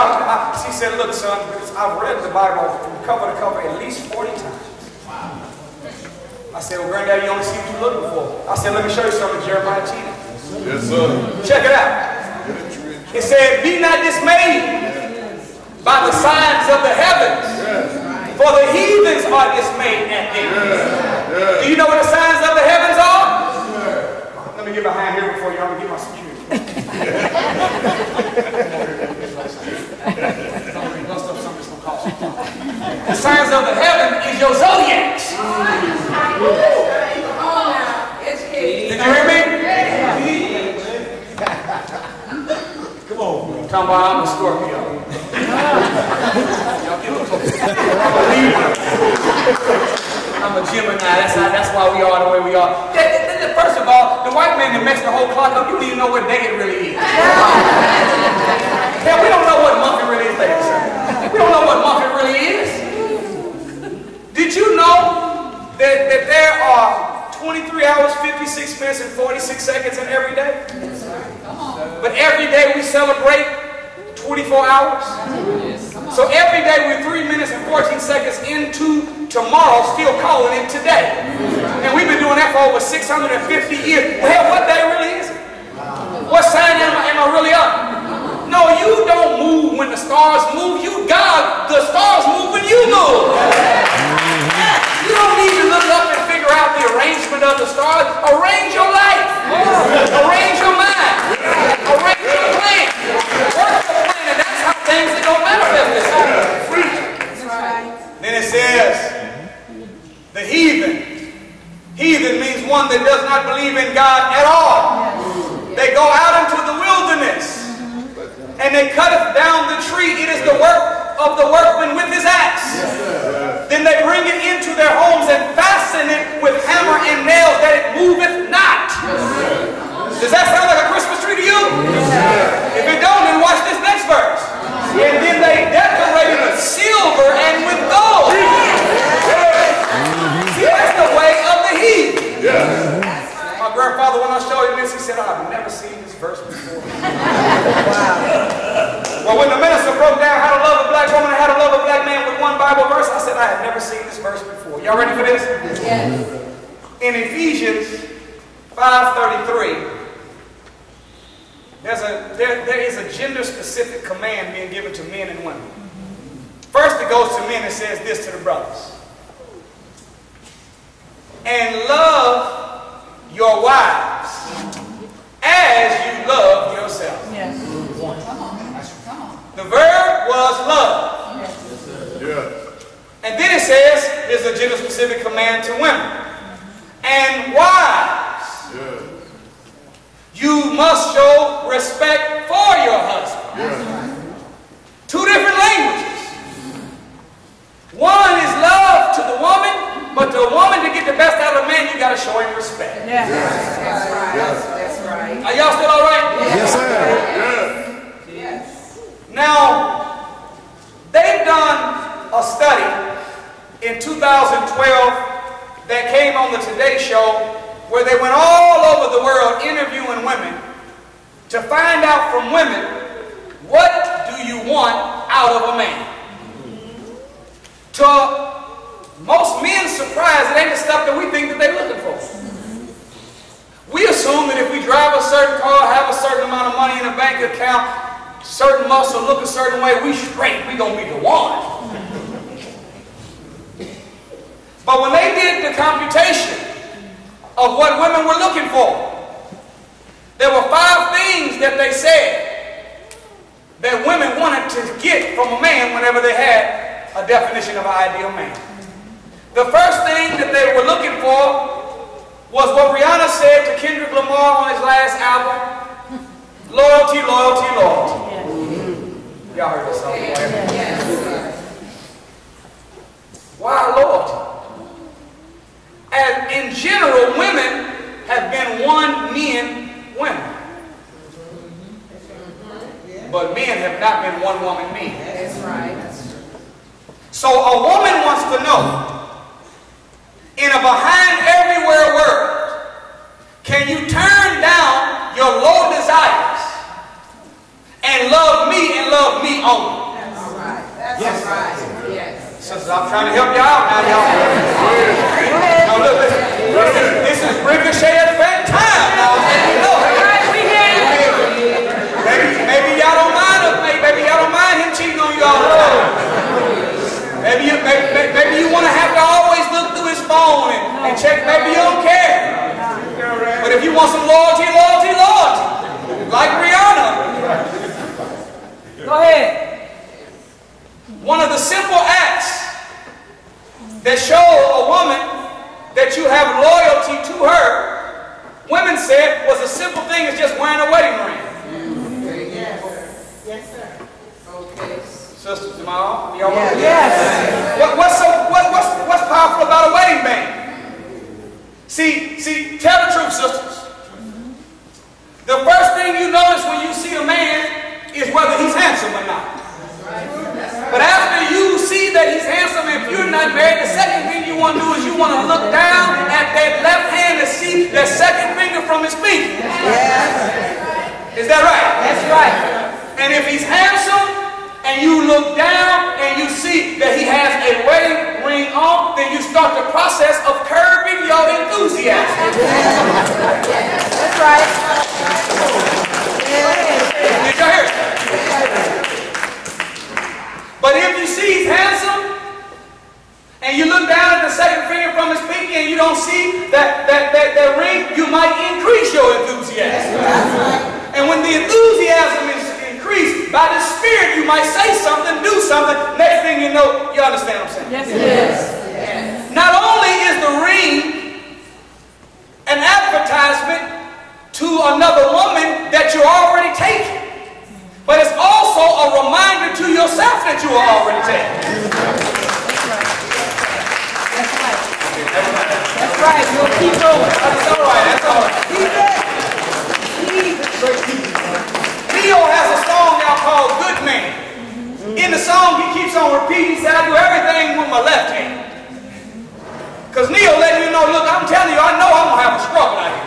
she said, look, son, I've read the Bible from cover to cover at least 40 times. I said, well, Granddaddy, you only see what you're looking for. I said, let me show you something, Jeremiah 10. Yes, sir. Check it out. It said, be not dismayed by the signs of the heavens, for the heathens are dismayed at them. Do you know what the signs of the heavens are? Let me give a hand here before you. I'm going to get my security. The signs of the heaven is your zodiacs. Did you hear me? Come on. Talking about I'm a Scorpio. I'm a Gemini. That's why we are the way we are. First of all, the white man that messed the whole clock up, you don't even know what day it really is. Yeah, we don't know what month it really is, ladies. We don't know what month it really is. Did you know that there are 23 hours, 56 minutes, and 46 seconds in every day? But every day we celebrate 24 hours. So every day we're 3 minutes and 14 seconds into tomorrow, still calling it today. And we've been doing that for over 650 years. Well, what day really is it? What sign am I really up? No, you don't move when the stars move. The stars move when you move. You don't need to look up and figure out the arrangement of the stars. Arrange your life. Arrange your mind. Arrange your plan. Work your plan, and that's how things that don't manifest themselves. Then it says, the heathen. Heathen means one that does not believe in God at all. They go out into the wilderness and they cutteth down the tree. It is the work of the workman with his axe. Then they bring it into their homes and fasten it with hammer and nails that it moveth not. Does that sound like a Christmas tree to you? If it don't, then watch this next verse. And then they decorate it with silver and with gold. See, that's the way of the heathen. My grandfather, when I showed him this, he said, I've never seen this verse before. Well, when the minister broke down how to love a black woman and how to love a black man with one Bible verse, I said, I have never seen this verse before. Y'all ready for this? Yes. In Ephesians 5:33, there is a gender-specific command being given to men and women. First, it goes to men and says this to the brothers. And love your wives as you love yourself. Yes. The verb was love. Yes. And then it says, there's a gender-specific command to women. And wives, you must show respect for your husband. Yes. Two different languages. One is love to the woman, but the woman, to get the best out of a man, you got to show him respect. Yes. That's right. That's right. Are y'all still all right? Yes, sir. Yes. Now, they've done a study in 2012 that came on the Today Show where they went all over the world interviewing women to find out from women, what do you want out of a man? To most men's surprise, it ain't the stuff that we think that they're looking for. We assume that if we drive a certain car, have a certain amount of money in a bank account, certain muscle, look a certain way, we straight, we gonna be the one. But when they did the computation of what women were looking for, there were 5 things that they said that women wanted to get from a man whenever they had a definition of an ideal man. The first thing that they were looking for was what Rihanna said to Kendrick Lamar on his last album, loyalty, loyalty, loyalty. Y'all heard this song, right? Why loyalty? And in general, women have been one men women. But men have not been one woman men. That's right. So a woman wants to know, in a behind everywhere world, I'm trying to help you out now, y'all. Now look, this is Ricochet Effect time now. Maybe y'all don't mind him. Maybe y'all don't mind him cheating on you all the time. Maybe you want to have to always look through his phone and check. Maybe you don't care. But if you want some loyalty, like Rihanna. Go ahead. One of the simple acts that show a woman that you have loyalty to her, women said, was a simple thing as just wearing a wedding ring. Yes, sir. Okay. Sister Jamal, y'all want to Yes. What's powerful about a wedding band? See, tell the truth, sisters. The first thing you notice when you see a man is whether he's handsome or not. But after you see that he's handsome, if you're not married, the second thing you want to do is you want to look down at that left hand and see that second finger from his feet. Yes. Is that right? That's right. And if he's handsome, and you look down and you see that he has a wedding ring on, then you start the process of curbing your enthusiasm. That's right. Did y'all hear it? But if you see he's handsome, and you look down at the second finger from his pinky and you don't see that ring, you might increase your enthusiasm. And when the enthusiasm is increased by the Spirit, you might say something, do something. Next thing you know, you understand what I'm saying? Yes, yes. Not only is the ring an advertisement to another woman that you're already taking, but it's also a reminder to yourself that you are already taken. That's right. That's right. You'll keep going. That's all right. That's all right. Leo has a song now called Good Man. In the song, he keeps on repeating, he said, I do everything with my left hand. Because Neo letting you know, look, I'm telling you, I know I'm going to have a struggle out here.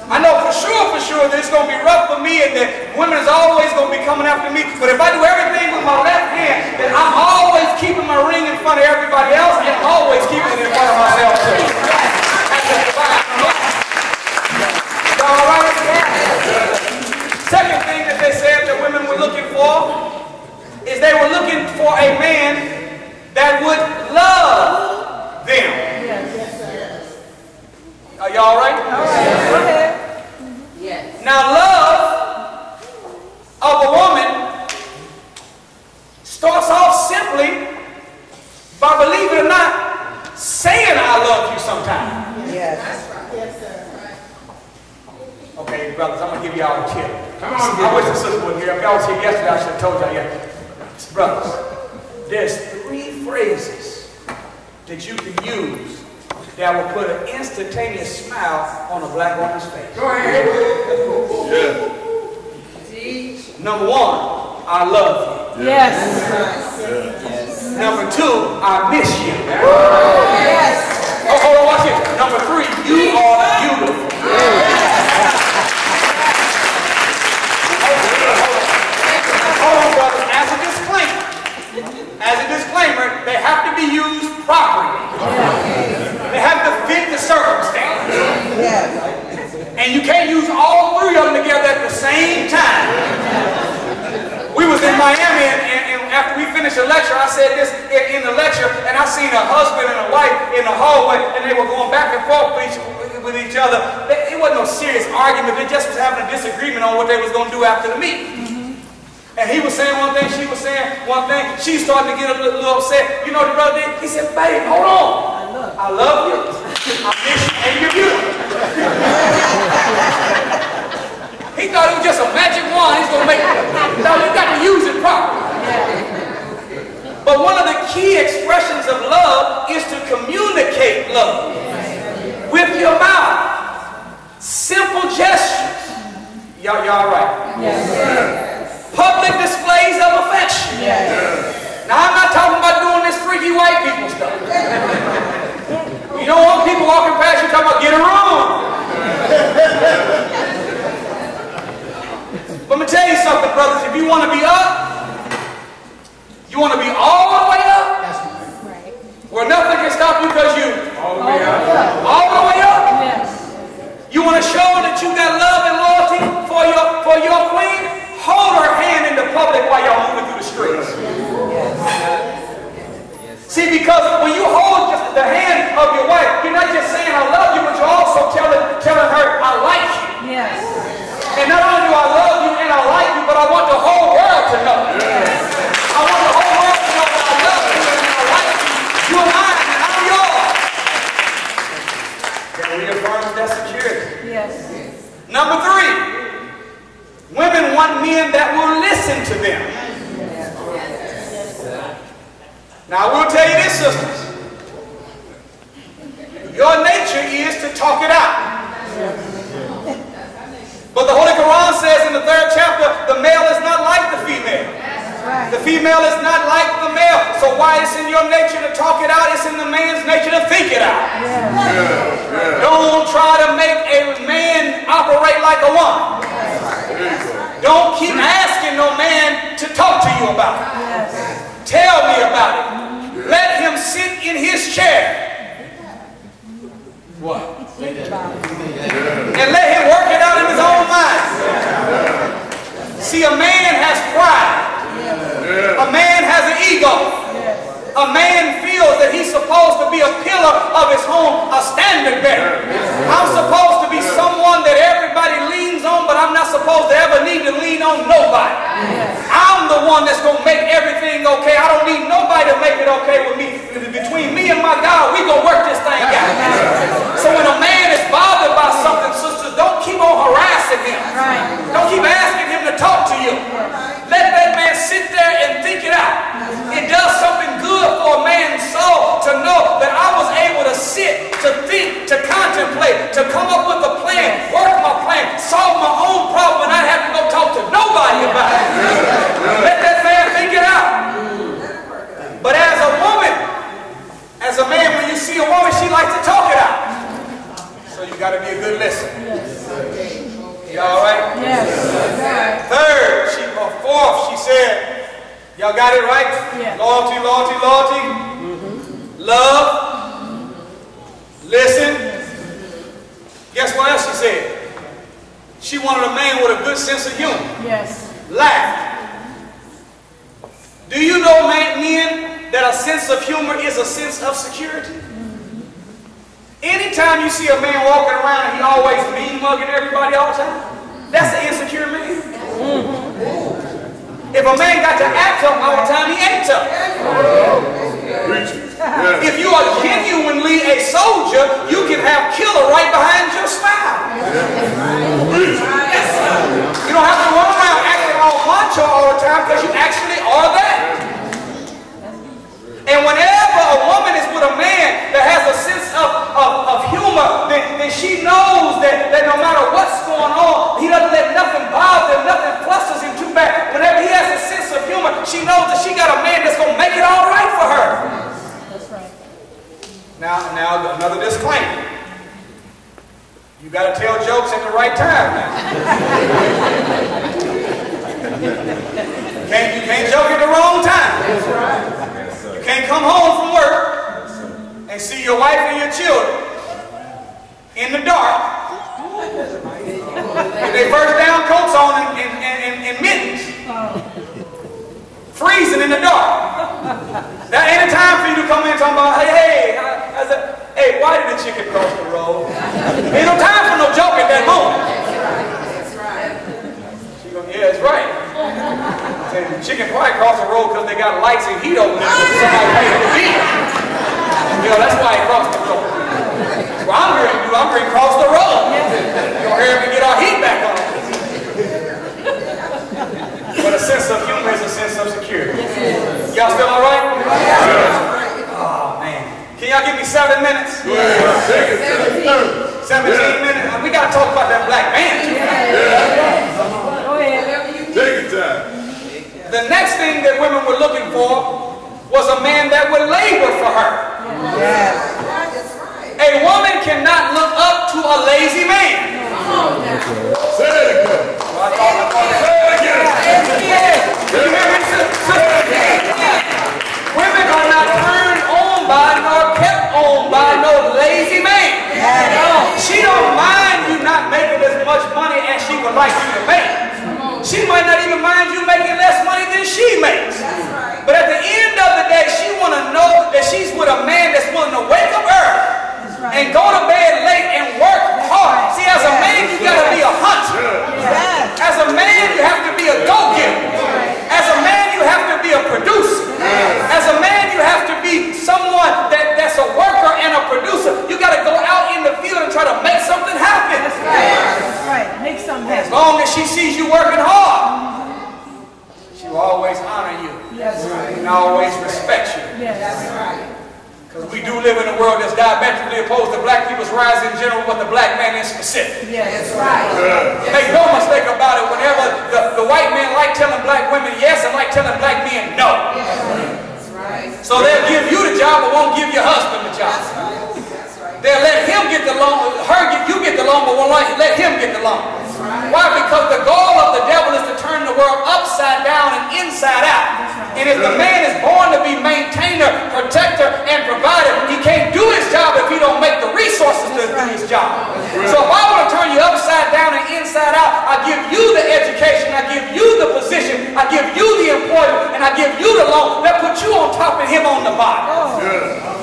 I know for sure that it's going to be rough for me and that women is always going to be coming after me. But if I do everything with my left hand, then I'm always keeping my ring in front of everybody else and I'm always keeping it in front of myself too. That's just fine. Y'all all right? Second thing that they said that women were looking for is they were looking for a man that would love them. Yes. Are y'all all right? All right. Go ahead. Yes. Now, love of a woman starts off simply by, believe it or not, saying I love you sometimes. Yes. Yes, sir. Okay, brothers, I'm going to give y'all a tip. Come on, I wish the sister wasn't here. If y'all was here yesterday, I should have told y'all yesterday. Brothers, there's 3 phrases that you can use that will put an instantaneous smile on a black woman's face. Go ahead. Yeah. Number 1, I love you. Yes. Number 2, I miss you. Yes. Oh, hold on, watch it. Number 3, you are beautiful. Hold on, brothers. As a disclaimer, they have to be used properly. They have to fit the circumstance. And you can't use all 3 of them together at the same time. We was in Miami, and after we finished the lecture, I said this in the lecture, and I seen a husband and a wife in the hallway, and they were going back and forth with each other. It wasn't no serious argument. They just was having a disagreement on what they was going to do after the meeting. And he was saying one thing, she was saying one thing. She started to get a little upset. You know what the brother did? He said, babe, hold on. I love you. I miss you, and you're beautiful. He thought it was just a magic wand. He's going to make it. No, you got to use it properly. But one of the key expressions of love is to communicate love with your mouth. Simple gestures. Y'all all right? Yes. Public displays of affection. Now, I'm not talking about doing this freaky white people stuff. You don't want people walking past you talking about get a room. But I'm going to tell you something, brothers. If you want to be up, you want to be all the way up, stop you because you All the way out. all the way up. Yes. You want to show that you got love and loyalty for your queen? Hold her hand in the public while y'all moving through the streets. See, because when you hold just the hand of your wife, you're not just saying I love you, but you're also telling her I like you. Yes. And not only do I love you and I like you, but I want the whole world to know. I want the whole world to know that I love you and I like you. You're mine and I'm yours. That reaffirms that security. Yes. Number 3. Women want men that will listen to them. Now I will tell you this, sisters. Your nature is to talk it out. But the Holy Quran says in the 3rd chapter, the male is not like the female. The female is not like the male. So why it's in your nature to talk it out, it's in the man's nature to think it out. Don't try to make a man operate like a woman. Don't keep asking no man to talk to you about it. Tell me about it. Let him sit in his chair. What? And let him work it out in his own mind. See, a man has pride. A man has an ego. A man feels that he's supposed to be a pillar of his home, a standard bearer. I'm supposed to be someone that everybody leans on, but I'm not supposed to ever need to lean on nobody. I'm the one that's going to make everything okay. I don't need nobody to make it okay with me. Between me and my God, we're going to work this thing out. So when a man is bothered by something, sisters, don't keep on harassing him. Don't keep asking him to talk to you. Let that man sit there and think it out. It does something good for a man's soul to know that I was able to sit, to think, to contemplate, to come up with a plan, work my plan, solve my own problem, and I have to go talk to nobody about it. Let that man think it out. But as a woman, as a man, when you see a woman, she likes to talk it out. So you got to be a good listener. You all right? Yes. 4th, she said, y'all got it right? Yeah. Loyalty, loyalty, loyalty. Love. Listen. Guess what else she said? She wanted a man with a good sense of humor. Yes. Laugh. Do you know, men, that a sense of humor is a sense of security? Anytime you see a man walking around and he always mean mugging everybody all the time, that's an insecure man. If a man got to act up all the time, he ain't tough. If you are genuinely a soldier, you can have killer right behind your smile. Yes, you don't have to run around acting all macho all the time because you actually are that. And whenever a woman is with a man that has a sense of humor, then she knows that no matter what's going on, he doesn't let nothing bother him, nothing flusters him too bad. Whenever he has a sense of humor, she knows that she got a man that's going to make it all right for her. That's right. Now another disclaimer. You got to tell jokes at the right time now. You can't joke at the wrong time. That's right. You can't come home from work and see your wife and your children in the dark with their first down coats on and mittens, freezing in the dark. That ain't a time for you to come in talking about, hey, why did the chicken cross the road? Ain't no time for no joke at that moment. That's right. Yeah, that's right. The chicken probably crossed the road because they got lights and heat over there. Somebody paid the bill. You know, that's why he crossed the road. Well, I'm here to cross the road. You're here to get our heat back on. But a sense of humor is a sense of security. Y'all still all right? Oh, man. Can y'all give me 7 minutes? 17 minutes. We got to talk about that black man. Go ahead. Take your time. The next thing that women were looking for was a man that would labor for her. A woman cannot look up to a lazy man. Say it again. Say it again. Women are not turned on by nor kept she makes. That's right. But at the end of the day, she want to know that she's with a man that's willing to wake up early and go to bed late and work hard. See, as a man, you got to be a hunter. As a man, you have to be a go-getter. As a man, you have to be a producer. As a man, you have to be someone that's a worker and a producer. You got to go out in the field and try to make something happen. That's right. That's right. Make something happen. As long as she sees you working hard, she will always honor you. Yes. And always respect you. Yes. That's right. Because we do live in a world that's diametrically opposed to black people's rise in general, but the black man in specific. Yes. That's right. Make no mistake about it, whenever the white men like telling black women yes and like telling black men no. That's right. So they'll give you the job but won't give your husband the job. That's right. That's right. They'll let him get the loan, you get the loan, but won't let him get the loan. Why? Because the goal of the devil is to turn the world upside down and inside out. And if the man is born to be maintainer, protector, and provider, he can't do his job if he don't make the resources to do his job. So if I want to turn you upside down and inside out, I give you the education, I give you the position, I give you the employment, and I give you the loan. That puts you on top and him on the bottom.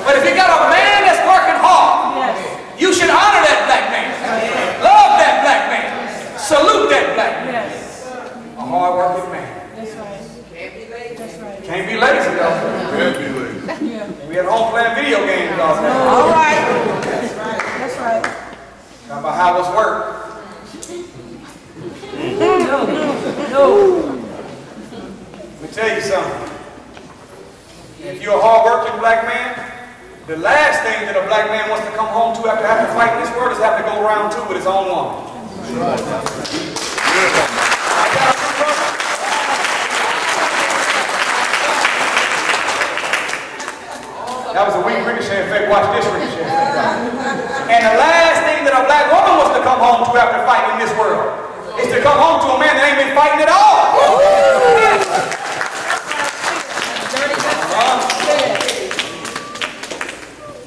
But if you got a man that's working hard, you should honor that black man. Love that black man. Salute that black man. A hard-working man. That's right. Can't be lazy. That's right. Can't be lazy, though. Can't be lazy. We at home playing video games all day. All right. That's right. That's right. How about how it's work? No. Let me tell you something. If you're a hard-working black man, the last thing that a black man wants to come home to after having to fight in this world is have to go around two with his own woman. That was a weak ricochet effect. Watch this ricochet effect. And the last thing that a black woman wants to come home to after fighting in this world is to come home to a man that ain't been fighting at all.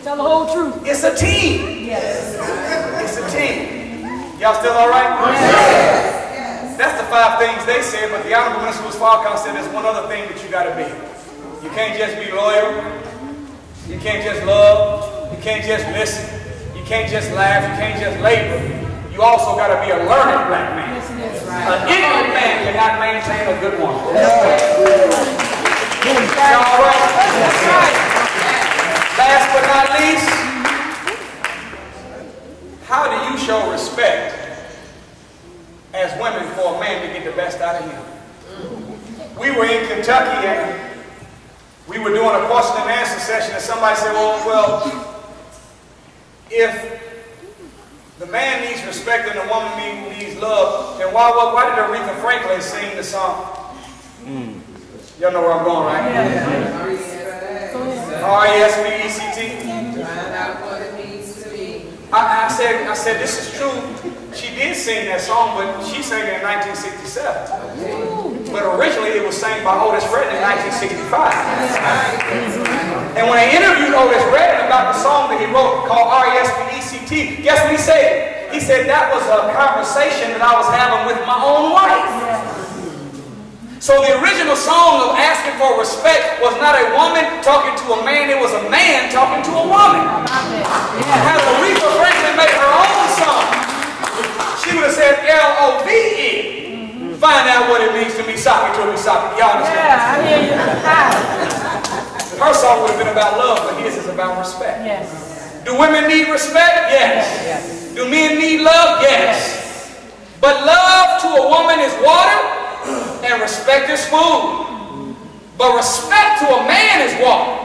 Tell the whole truth. It's a team. Yes. It's a team. Y'all still all right? Yes. That's the 5 things they said, but the Honorable Minister Farrakhan said there's one other thing that you got to be. You can't just be loyal. You can't just love. You can't just listen. You can't just laugh. You can't just labor. You also got to be a learned black man. An ignorant man cannot maintain a good woman. Y'all all right? That's right. Last but not least, how do you show respect as women for a man to get the best out of him? We were in Kentucky and we were doing a question and answer session and somebody said, well, if the man needs respect and the woman needs love, then why did Aretha Franklin sing the song? Y'all know where I'm going, right? R-E-S-P-E-C-T. Find out what it means to be. I said this is true. She did sing that song, but she sang it in 1967. But originally it was sang by Otis Redding in 1965. And when I interviewed Otis Redding about the song that he wrote called R-E-S-P-E-C-T, guess what he said? He said that was a conversation that I was having with my own wife. So the original song of asking for respect was not a woman talking to a man, it was a man talking to a woman. Had Aretha Franklin made her own song, she would have said L-O-V-E. Find out what it means to be socket to be socket. Y'all understand? Yeah, I hear you. Her song would have been about love, but his is about respect. Yes. Do women need respect? Yes. Do men need love? Yes. But love to a woman is water. And respect is food. But respect to a man is water,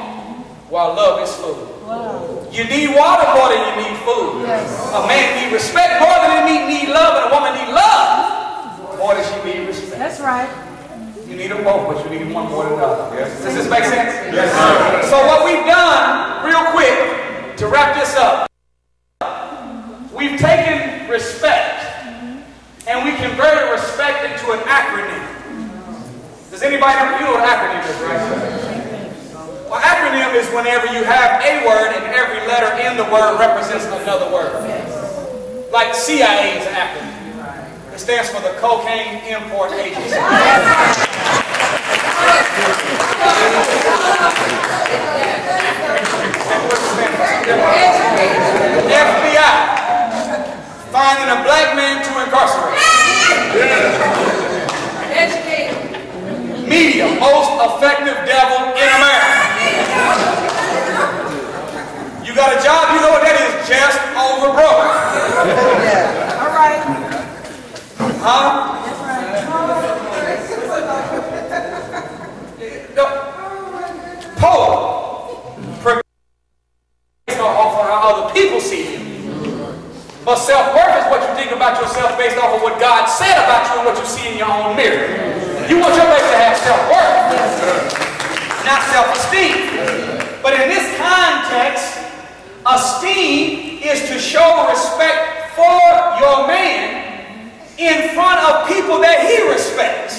while love is food. Wow. You need water more than you need food. Yes. A man needs respect more than he need love, and a woman needs love more than she needs respect. That's right. You need them both, but you need one more than the other. Yes. Does this make sense? Yes, sir. So what we've done, real quick, to wrap this up, we've taken respect and we converted respect into an acronym. Does anybody know what an acronym is, right? Well, acronym is whenever you have a word and every letter in the word represents another word. Like CIA is an acronym. It stands for the Cocaine Import Agency. FBI. Finding a black man to incarcerate. Educated. Media, most effective devil in America. You got a job, you know what that is? Just over broke. All right. Huh? Poor. Based off of how other people see you. But self-worth is what you think about yourself based off of what God said about you and what you see in your own mirror. You want your baby to have self-worth, not self-esteem. But in this context, esteem is to show respect for your man in front of people that he respects.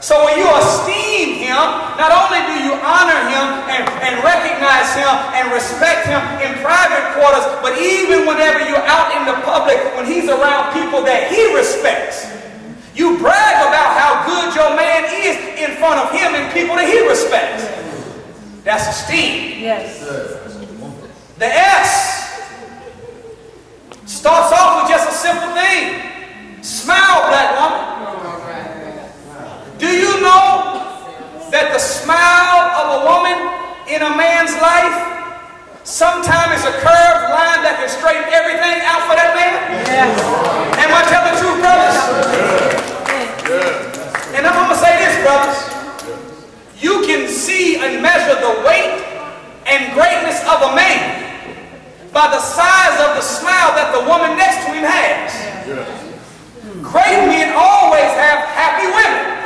So when you esteem him, not only do you honor him and recognize him and respect him in private quarters, but even whenever you're out in the public, when he's around people that he respects, you brag about how good your man is in front of him and people that he respects. That's esteem. Yes. The S starts off with just a simple thing. Smile, black woman. Do you know that the smile of a woman in a man's life sometimes is a curved line that can straighten everything out for that man? Yes. Am I telling the truth, brothers? And I'm going to say this, brothers. You can see and measure the weight and greatness of a man by the size of the smile that the woman next to him has. Great men always have happy women.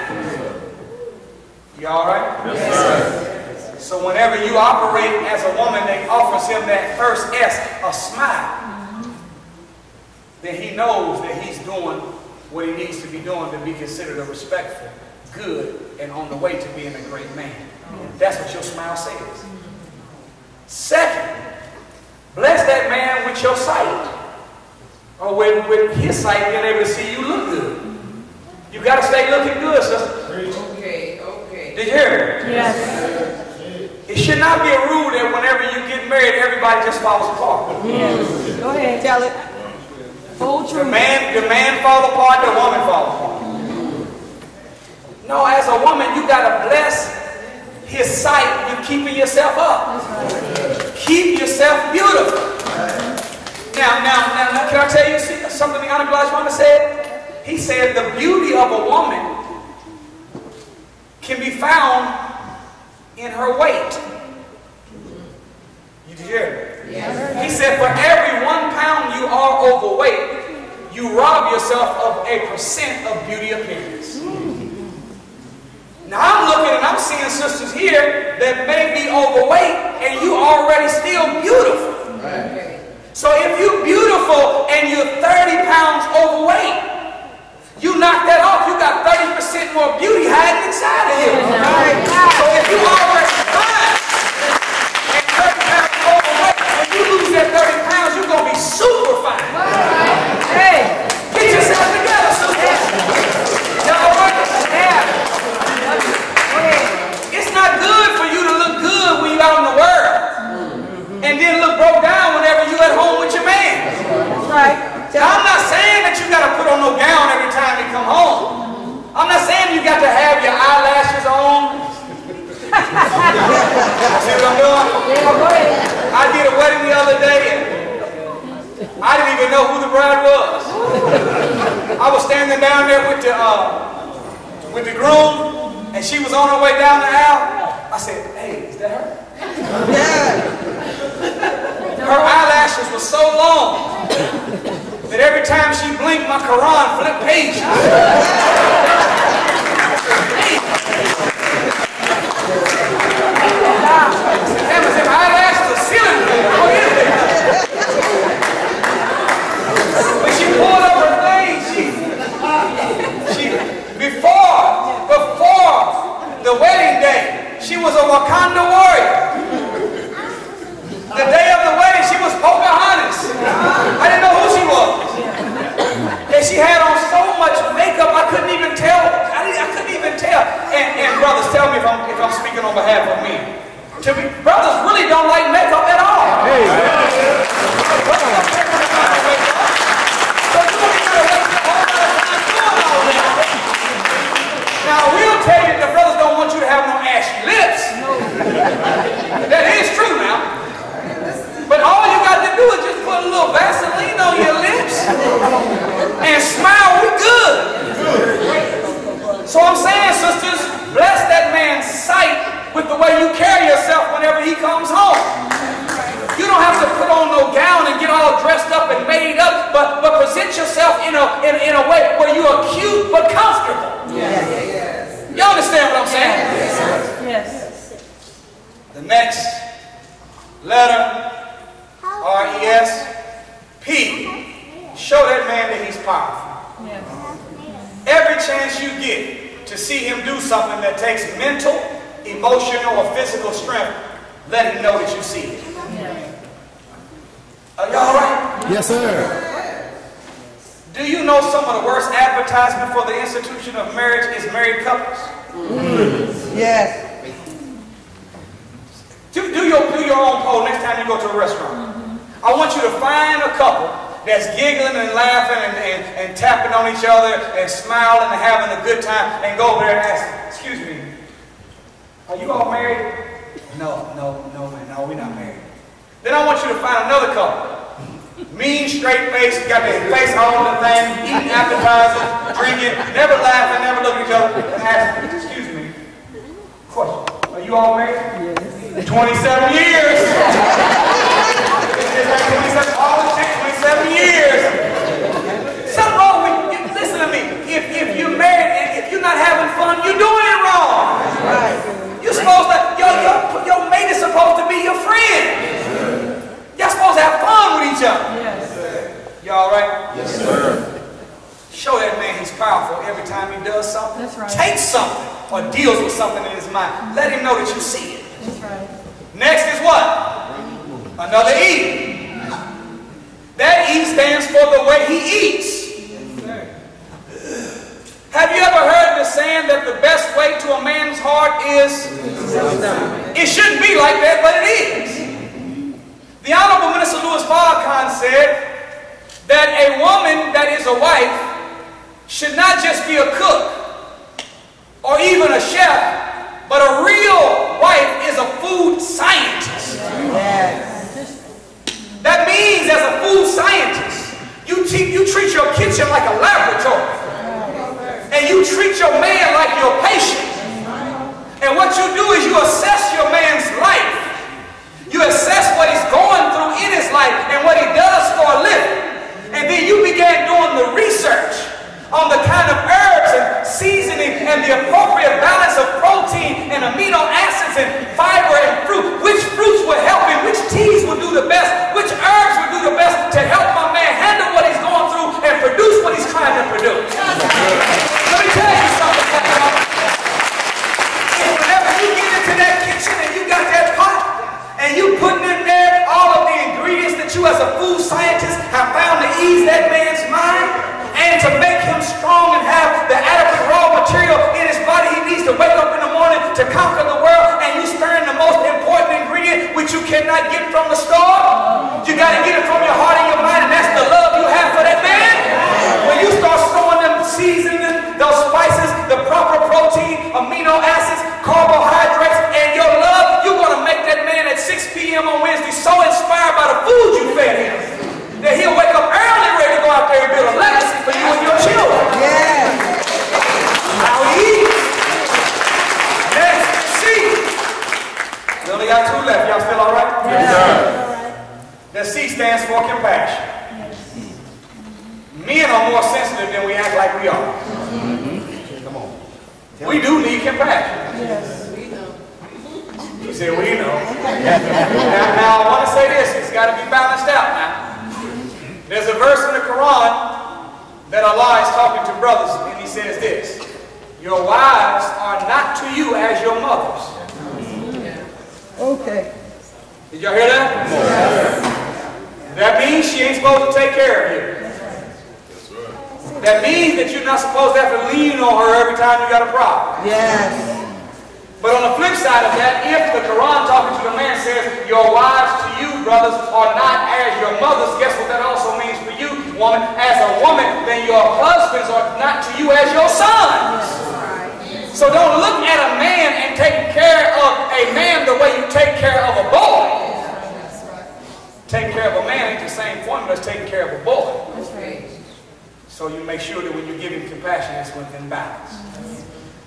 You all right? Yes, sir. So whenever you operate as a woman that offers him that first S, a smile, then he knows that he's doing what he needs to be doing to be considered a respectful, good, and on the way to being a great man. That's what your smile says. Second, bless that man with your sight. Or with his sight being able to see you look good. You got to stay looking good, sister. Did you hear me? Yes. It should not be a rule that whenever you get married, everybody just falls apart. Yes. Go ahead, tell it. Full truth. The man falls apart, the woman falls apart. No, as a woman, you got to bless his sight with keeping yourself up. Keep yourself beautiful. Now, can I tell you something the Honorable Elijah said? He said the beauty of a woman can be found in her weight. You did hear me? Yes. He said, for every 1 pound you are overweight, you rob yourself of a % of beauty appearance. Now I'm looking and I'm seeing sisters here that may be overweight and you already still beautiful. Right. So if you're beautiful and you're 30 pounds overweight, you knock that off, you got 30% more beauty hiding inside of you. Right. So if you already fine and 30 pounds overweight, when you lose that 30 pounds, you're going to be super fine. Right. Hey, get yourself together, sister. Y'all all right? Yeah. It's not good for you to look good when you're out in the world and then look broke down whenever you're at home with your man. That's right. Now, I'm not saying that you got to put on no gown every time you come home. I'm not saying you got to have your eyelashes on. See what I'm doing? Yeah, go ahead. I did a wedding the other day and I didn't even know who the bride was. I was standing down there with the groom and she was on her way down the aisle. I said, hey, is that her? Yeah. Her eyelashes were so long that every time she blinked, my Quran flipped pages. That was if eyelashes are ceiling fan. What is it? When she pulled up her thing, before the wedding day, she was a Wakanda warrior. The day of the wedding, she was Pocahontas. I didn't know who she was. And she had on so much makeup, I couldn't even and smile, we good. So I'm saying, sisters, bless that man's sight with the way you carry yourself whenever he comes home. You don't have to put on no gown and get all dressed up and made up, but present yourself in a way where you are cute but comfortable. Yes. You understand what I'm saying? Yes. The next letter, R-E-S-P. Show that man that he's powerful. Yes. Every chance you get to see him do something that takes mental, emotional, or physical strength, let him know that you see it. Are y'all right? Yes, sir. Do you know some of the worst advertisement for the institution of marriage is married couples? Yes. Do your own poll next time you go to a restaurant. I want you to find a couple that's giggling and laughing and tapping on each other and smiling and having a good time, and go over there and ask, excuse me, are you all married? No, man, no, we're not married. Then I want you to find another couple. Mean, straight face, got their face all the thing, eating appetizers, drinking, never laughing, never looking at each other, and ask, excuse me, question, are you all married? Yes. 27 years. It's like 27 years. Something wrong with you. Listen to me. If you're married and if you're not having fun, you're doing it wrong. Right. You're supposed to, your mate is supposed to be your friend. Y'all supposed to have fun with each other. Yes. Y'all right? Yes, sir. Show that man he's powerful every time he does something. That's right. Take something or deals with something in his mind. Let him know that you see it. That's right. Next is what? Another E. That E stands for the way he eats. Have you ever heard the saying that the best way to a man's heart is? It shouldn't be like that, but it is. The Honorable Minister Louis Farrakhan said that a woman that is a wife should not just be a cook or even a chef, but a real wife is a food scientist. That means as a food scientist, you treat your kitchen like a laboratory. And you treat your man like your patient. And what you do is you assess your man's life. You assess what he's going through in his life and what he does for a living. And then you began doing the research on the kind of herbs and seasoning and the appropriate balance of protein and amino acids and fiber and fruit. Which fruits will help him? Which teas will do the best? Which herbs will do the best to help my man handle what he's going through and produce what he's trying to produce? Let me tell you something, whenever you get into that kitchen and you got that pot and you putting in there all of the ingredients that you as a food scientist have found to ease that man's mind and to make him strong and have the adequate raw material in his body he needs to wake up in the morning to conquer the world, and you stirring the most important ingredient which you cannot get from the store. You got to get it from your heart and your mind, and that's the love you have for that man. When you start throwing them seasoning, those spices, the proper protein, amino acids, carbohydrates, and your love, you're going to make that man at 6 p.m. on Wednesday so inspired by the food you fed him that he'll wake up early ready to go out there and build a legacy for you and your children. Yeah. How he eats. Next, C. We only got 2 left. Y'all still all right? Yes, sir. The C stands for compassion. Men are more sensitive than we act like we are. Come on. We do need compassion. Yes. He said, we know. Now, I want to say this. It's got to be balanced out now. There's a verse in the Quran that Allah is talking to brothers, and he says this: your wives are not to you as your mothers. Okay. Did y'all hear that? That means she ain't supposed to take care of you. That means that you're not supposed to have to lean on her every time you got a problem. Yes. But on the flip side of that, if the Quran talking to the man says, your wives to you, brothers, are not as your mothers, guess what that also means for you, woman? As a woman, then your husbands are not to you as your sons. So don't look at a man and take care of a man the way you take care of a boy. Taking care of a man ain't the same formula as taking care of a boy. So you make sure that when you give him compassion, it's within balance.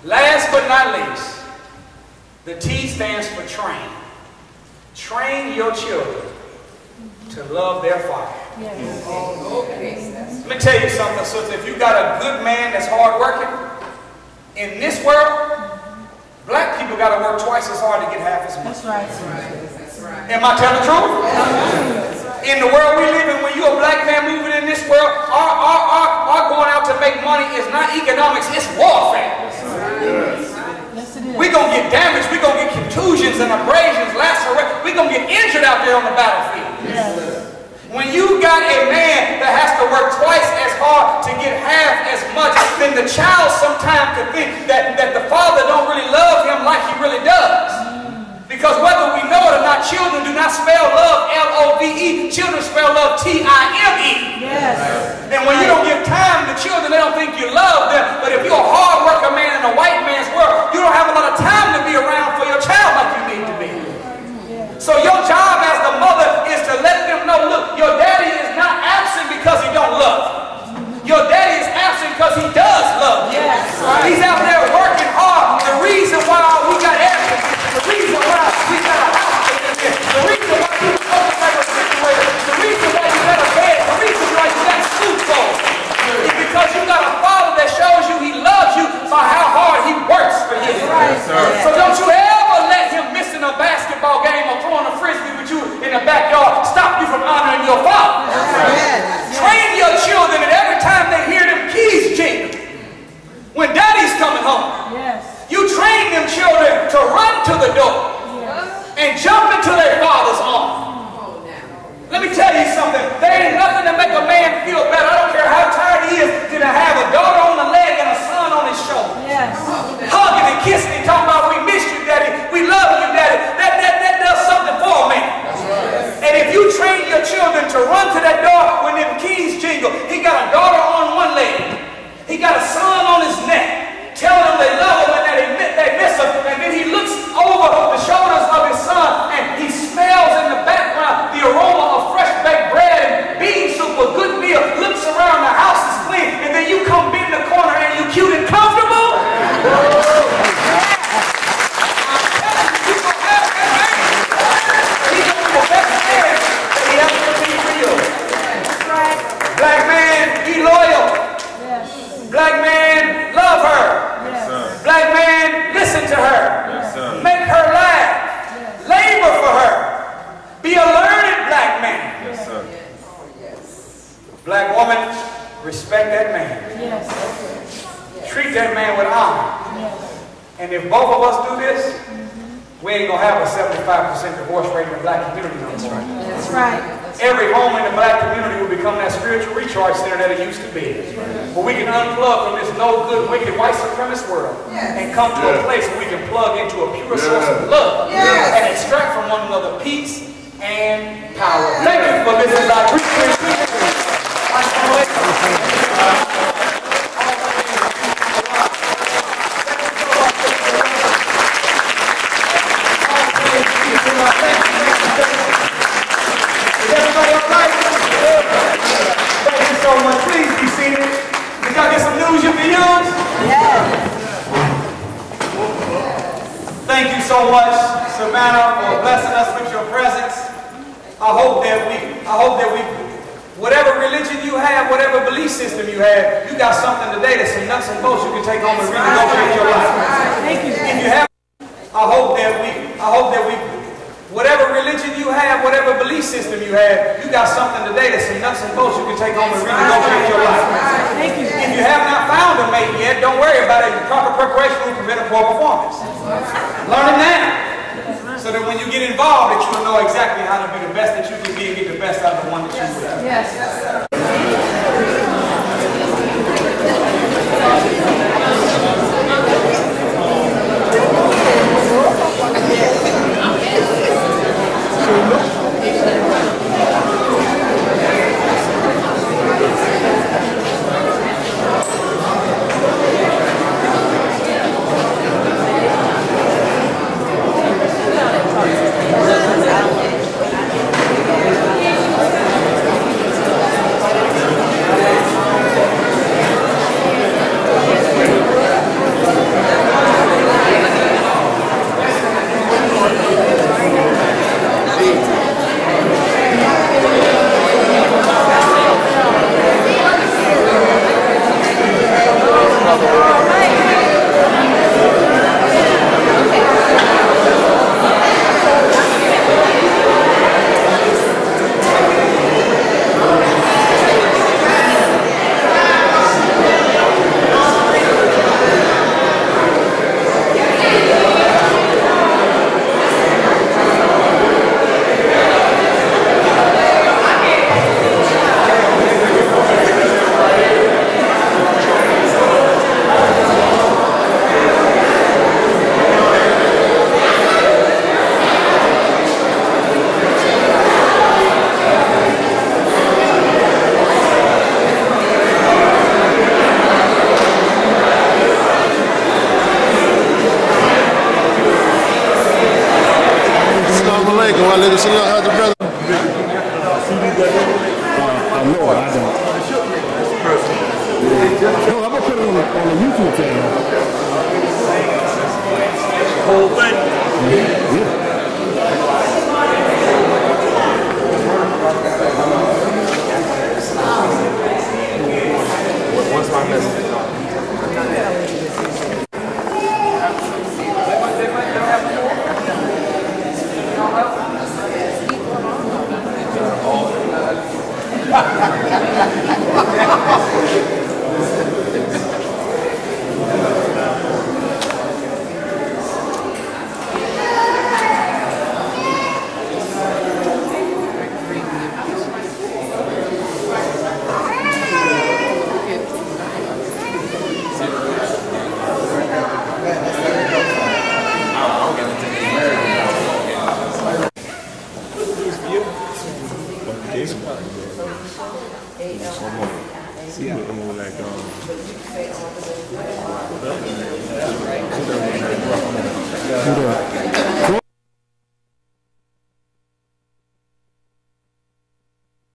Last but not least, the T stands for train. Train your children to love their father. Yes. Let me tell you something, sister. If you got a good man that's hardworking, in this world, black people got to work twice as hard to get half as much. That's right. That's right. Am I telling the truth? In the world we live in, when you're a black man moving in this world, our going out to make money is not economics, it's warfare. Yes, it is. We're going to get damaged, we're going to get contusions and abrasions, lacerations, we're going to get injured out there on the battlefield. Yes. When you got a man that has to work twice as hard to get half as much, then the child sometimes could think that the father don't really love him like he really does. Because whether we know it or not, children do not spell love L-O-V-E. Children spell love T-I-M-E. Yes. And when you don't give time to children, they don't think you love them. But if you're a hard worker man in a white man's world, you don't have a lot of time to be around for your child like you need to be. So your job as the mother is to let them know, look, your daddy is not absent because he don't love you. Your daddy is absent because he does love you. Yes. He's out there working hard. The reason why we got everything, the reason why we got a house to live in, the reason why you got a refrigerator, the reason why you got a bed, the reason why you got food sold is because you got a father that shows you he loves you by how hard he works for you. Right. So don't you ever let him missing a basketball game or throwing a frisbee with you in the backyard stop you from honoring your father. Yes. Train your children that every time they hear them keys jingle, when daddy's coming home, Yes. you train them children to run to the door and jump into their father's arms. Let me tell you something. There ain't nothing to make a man feel better. I don't care how tired he is than to have a daughter on the leg and a son on his shoulder. Yes. Hugging and kissing and talking about, we miss you, daddy. We love you, daddy. That does something for a man. And if you train your children to run to that door when them keys jingle, he got a daughter on one leg. He got a son on his neck, telling them they love him and that they miss him. And then he looks over the shoulders of his son and he smells in the background the aroma of fresh baked bread and bean soup, a good meal, looks around, the house is clean, and then you come in the corner and you cute and comfortable. Black man, be loyal. Yes. Black man, love her. Yes. Black man, listen to her. Yes, Make her laugh. Yes. Labor for her. Be a learned black man. Yes, sir. Black woman, respect that man. Yes. Treat that man with honor. Yes. And if both of us do this, we ain't gonna have a 75% divorce rate in the black community no more. That's right. Every home in the black community will become that spiritual recharge center that it used to be. Where we can unplug from this no good, wicked, white supremacist world and come to a place where we can plug into a pure source of love and extract from one another peace and power. Thank you for listening. I appreciate it. Thank you so much, Savannah, for blessing us with your presence. I hope that we, whatever religion you have, whatever belief system you have, you got something today that's some nuts and bolts you can take home and renegotiate your life. Thank you. If you have, I hope that we, whatever religion you have, whatever belief system you have, you got something today that's some nuts and bolts you can take home and renegotiate your life. Thank you. If you have not found a mate yet, don't worry about it. Proper preparation will prevent a poor performance. Learn it now, so that when you get involved, that you will know exactly how to be the best that you can be and get the best out of the one that you will. Yes. my little shit out the brother? No, I don't. No, I'm gonna put it on the YouTube channel. Whole thing? Yeah. What's my message? See what I'm like,